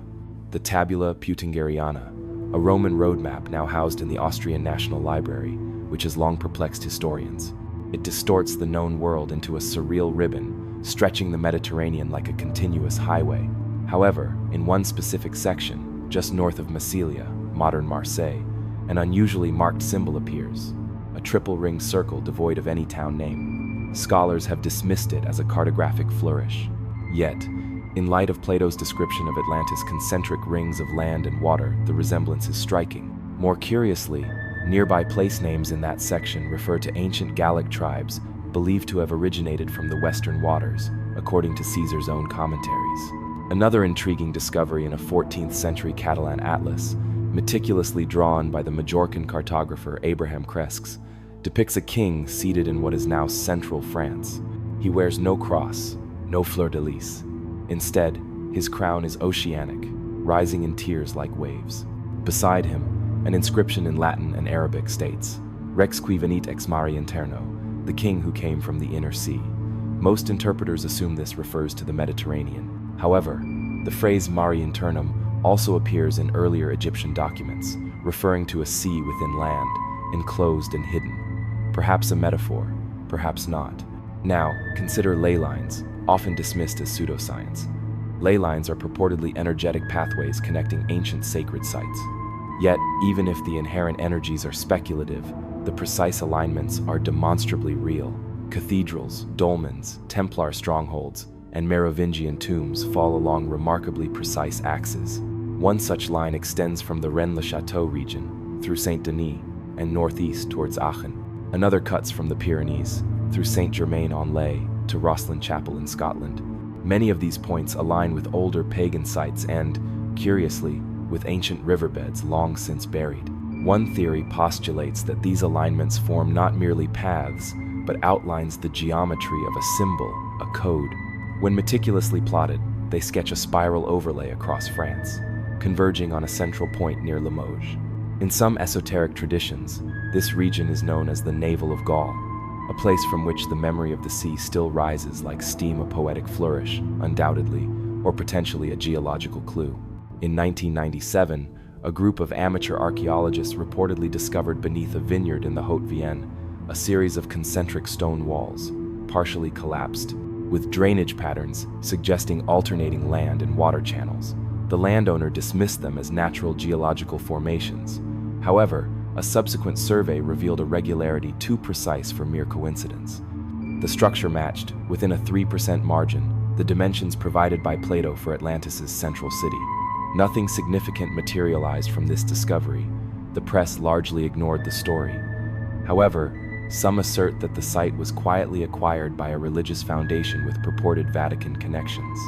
the Tabula Peutingeriana, a Roman road map now housed in the Austrian National Library, which has long perplexed historians. It distorts the known world into a surreal ribbon, stretching the Mediterranean like a continuous highway. However, in one specific section, just north of Massilia, modern Marseille, an unusually marked symbol appears, a triple-ringed circle devoid of any town name. Scholars have dismissed it as a cartographic flourish. Yet, in light of Plato's description of Atlantis' concentric rings of land and water, the resemblance is striking. More curiously, nearby place names in that section refer to ancient Gallic tribes believed to have originated from the western waters, according to Caesar's own commentaries. Another intriguing discovery in a 14th century Catalan atlas, meticulously drawn by the Majorcan cartographer Abraham Cresques, depicts a king seated in what is now central France. He wears no cross, no fleur-de-lis. Instead, his crown is oceanic, rising in tiers like waves. Beside him, an inscription in Latin and Arabic states, Rex qui venit ex mare interno, the king who came from the inner sea. Most interpreters assume this refers to the Mediterranean. However, the phrase mare internum also appears in earlier Egyptian documents, referring to a sea within land, enclosed and hidden. Perhaps a metaphor, perhaps not. Now, consider ley lines, often dismissed as pseudoscience. Ley lines are purportedly energetic pathways connecting ancient sacred sites. Yet, even if the inherent energies are speculative, the precise alignments are demonstrably real. Cathedrals, dolmens, Templar strongholds, and Merovingian tombs fall along remarkably precise axes. One such line extends from the Rennes-le-Château region, through Saint-Denis, and northeast towards Aachen. Another cuts from the Pyrenees, through Saint-Germain-en-Laye to Rosslyn Chapel in Scotland. Many of these points align with older pagan sites and, curiously, with ancient riverbeds long since buried. One theory postulates that these alignments form not merely paths, but outlines the geometry of a symbol, a code. When meticulously plotted, they sketch a spiral overlay across France, converging on a central point near Limoges. In some esoteric traditions, this region is known as the Navel of Gaul, a place from which the memory of the sea still rises like steam, a poetic flourish, undoubtedly, or potentially a geological clue. In 1997, a group of amateur archaeologists reportedly discovered beneath a vineyard in the Haute-Vienne a series of concentric stone walls, partially collapsed, with drainage patterns suggesting alternating land and water channels. The landowner dismissed them as natural geological formations. However, a subsequent survey revealed a regularity too precise for mere coincidence. The structure matched, within a 3% margin, the dimensions provided by Plato for Atlantis' central city. Nothing significant materialized from this discovery. The press largely ignored the story. However, some assert that the site was quietly acquired by a religious foundation with purported Vatican connections.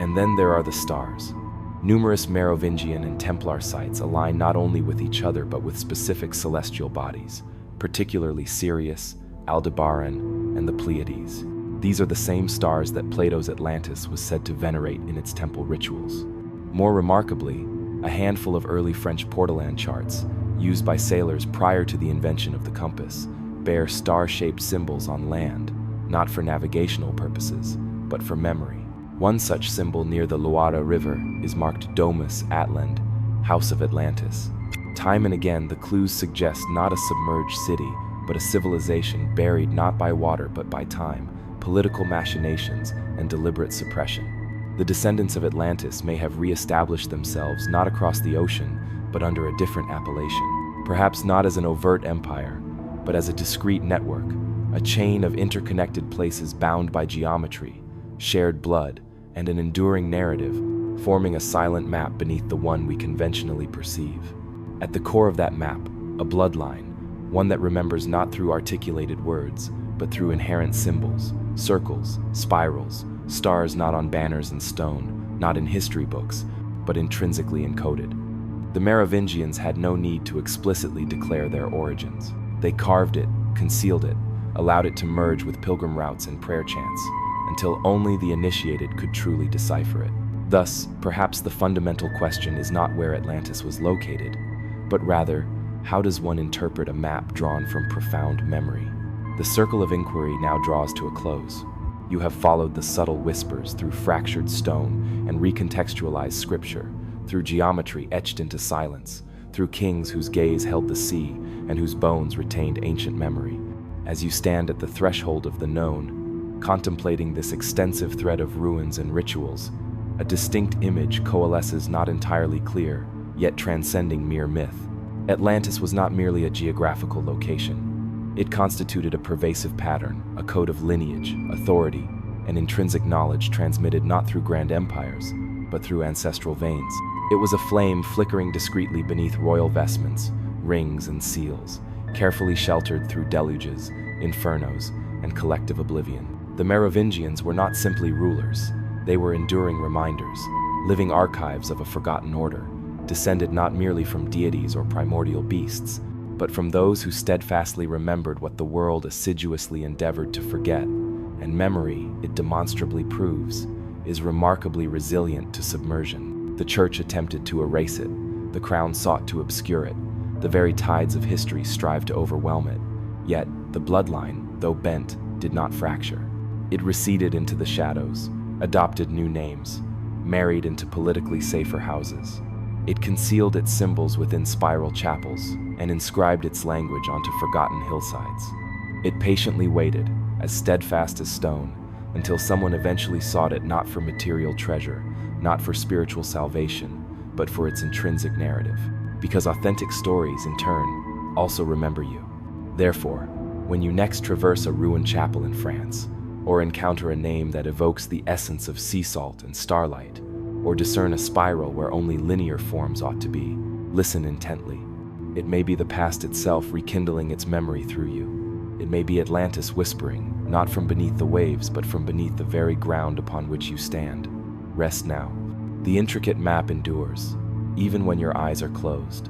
And then there are the stars. Numerous Merovingian and Templar sites align not only with each other but with specific celestial bodies, particularly Sirius, Aldebaran, and the Pleiades. These are the same stars that Plato's Atlantis was said to venerate in its temple rituals. More remarkably, a handful of early French portolan charts, used by sailors prior to the invention of the compass, bear star-shaped symbols on land, not for navigational purposes, but for memory. One such symbol near the Loire River is marked Domus Atland, House of Atlantis. Time and again, the clues suggest not a submerged city, but a civilization buried not by water but by time, political machinations, and deliberate suppression. The descendants of Atlantis may have re-established themselves not across the ocean, but under a different appellation. Perhaps not as an overt empire, but as a discrete network, a chain of interconnected places bound by geometry, shared blood, and an enduring narrative, forming a silent map beneath the one we conventionally perceive. At the core of that map, a bloodline, one that remembers not through articulated words, but through inherent symbols, circles, spirals, stars not on banners in stone, not in history books, but intrinsically encoded. The Merovingians had no need to explicitly declare their origins. They carved it, concealed it, allowed it to merge with pilgrim routes and prayer chants, until only the initiated could truly decipher it. Thus, perhaps the fundamental question is not where Atlantis was located, but rather, how does one interpret a map drawn from profound memory? The circle of inquiry now draws to a close. You have followed the subtle whispers through fractured stone and recontextualized scripture, through geometry etched into silence, through kings whose gaze held the sea and whose bones retained ancient memory. As you stand at the threshold of the known, contemplating this extensive thread of ruins and rituals, a distinct image coalesces not entirely clear, yet transcending mere myth. Atlantis was not merely a geographical location. It constituted a pervasive pattern, a code of lineage, authority, and intrinsic knowledge transmitted not through grand empires, but through ancestral veins. It was a flame flickering discreetly beneath royal vestments, rings, and seals, carefully sheltered through deluges, infernos, and collective oblivion. The Merovingians were not simply rulers. They were enduring reminders, living archives of a forgotten order, descended not merely from deities or primordial beasts, but from those who steadfastly remembered what the world assiduously endeavored to forget. And memory, it demonstrably proves, is remarkably resilient to submersion. The church attempted to erase it, the crown sought to obscure it, the very tides of history strive to overwhelm it. Yet, the bloodline, though bent, did not fracture. It receded into the shadows, adopted new names, married into politically safer houses. It concealed its symbols within spiral chapels and inscribed its language onto forgotten hillsides. It patiently waited, as steadfast as stone, until someone eventually sought it not for material treasure, not for spiritual salvation, but for its intrinsic narrative. Because authentic stories, in turn, also remember you. Therefore, when you next traverse a ruined chapel in France, or encounter a name that evokes the essence of sea salt and starlight, or discern a spiral where only linear forms ought to be, listen intently. It may be the past itself rekindling its memory through you. It may be Atlantis whispering, not from beneath the waves, but from beneath the very ground upon which you stand. Rest now. The intricate map endures, even when your eyes are closed.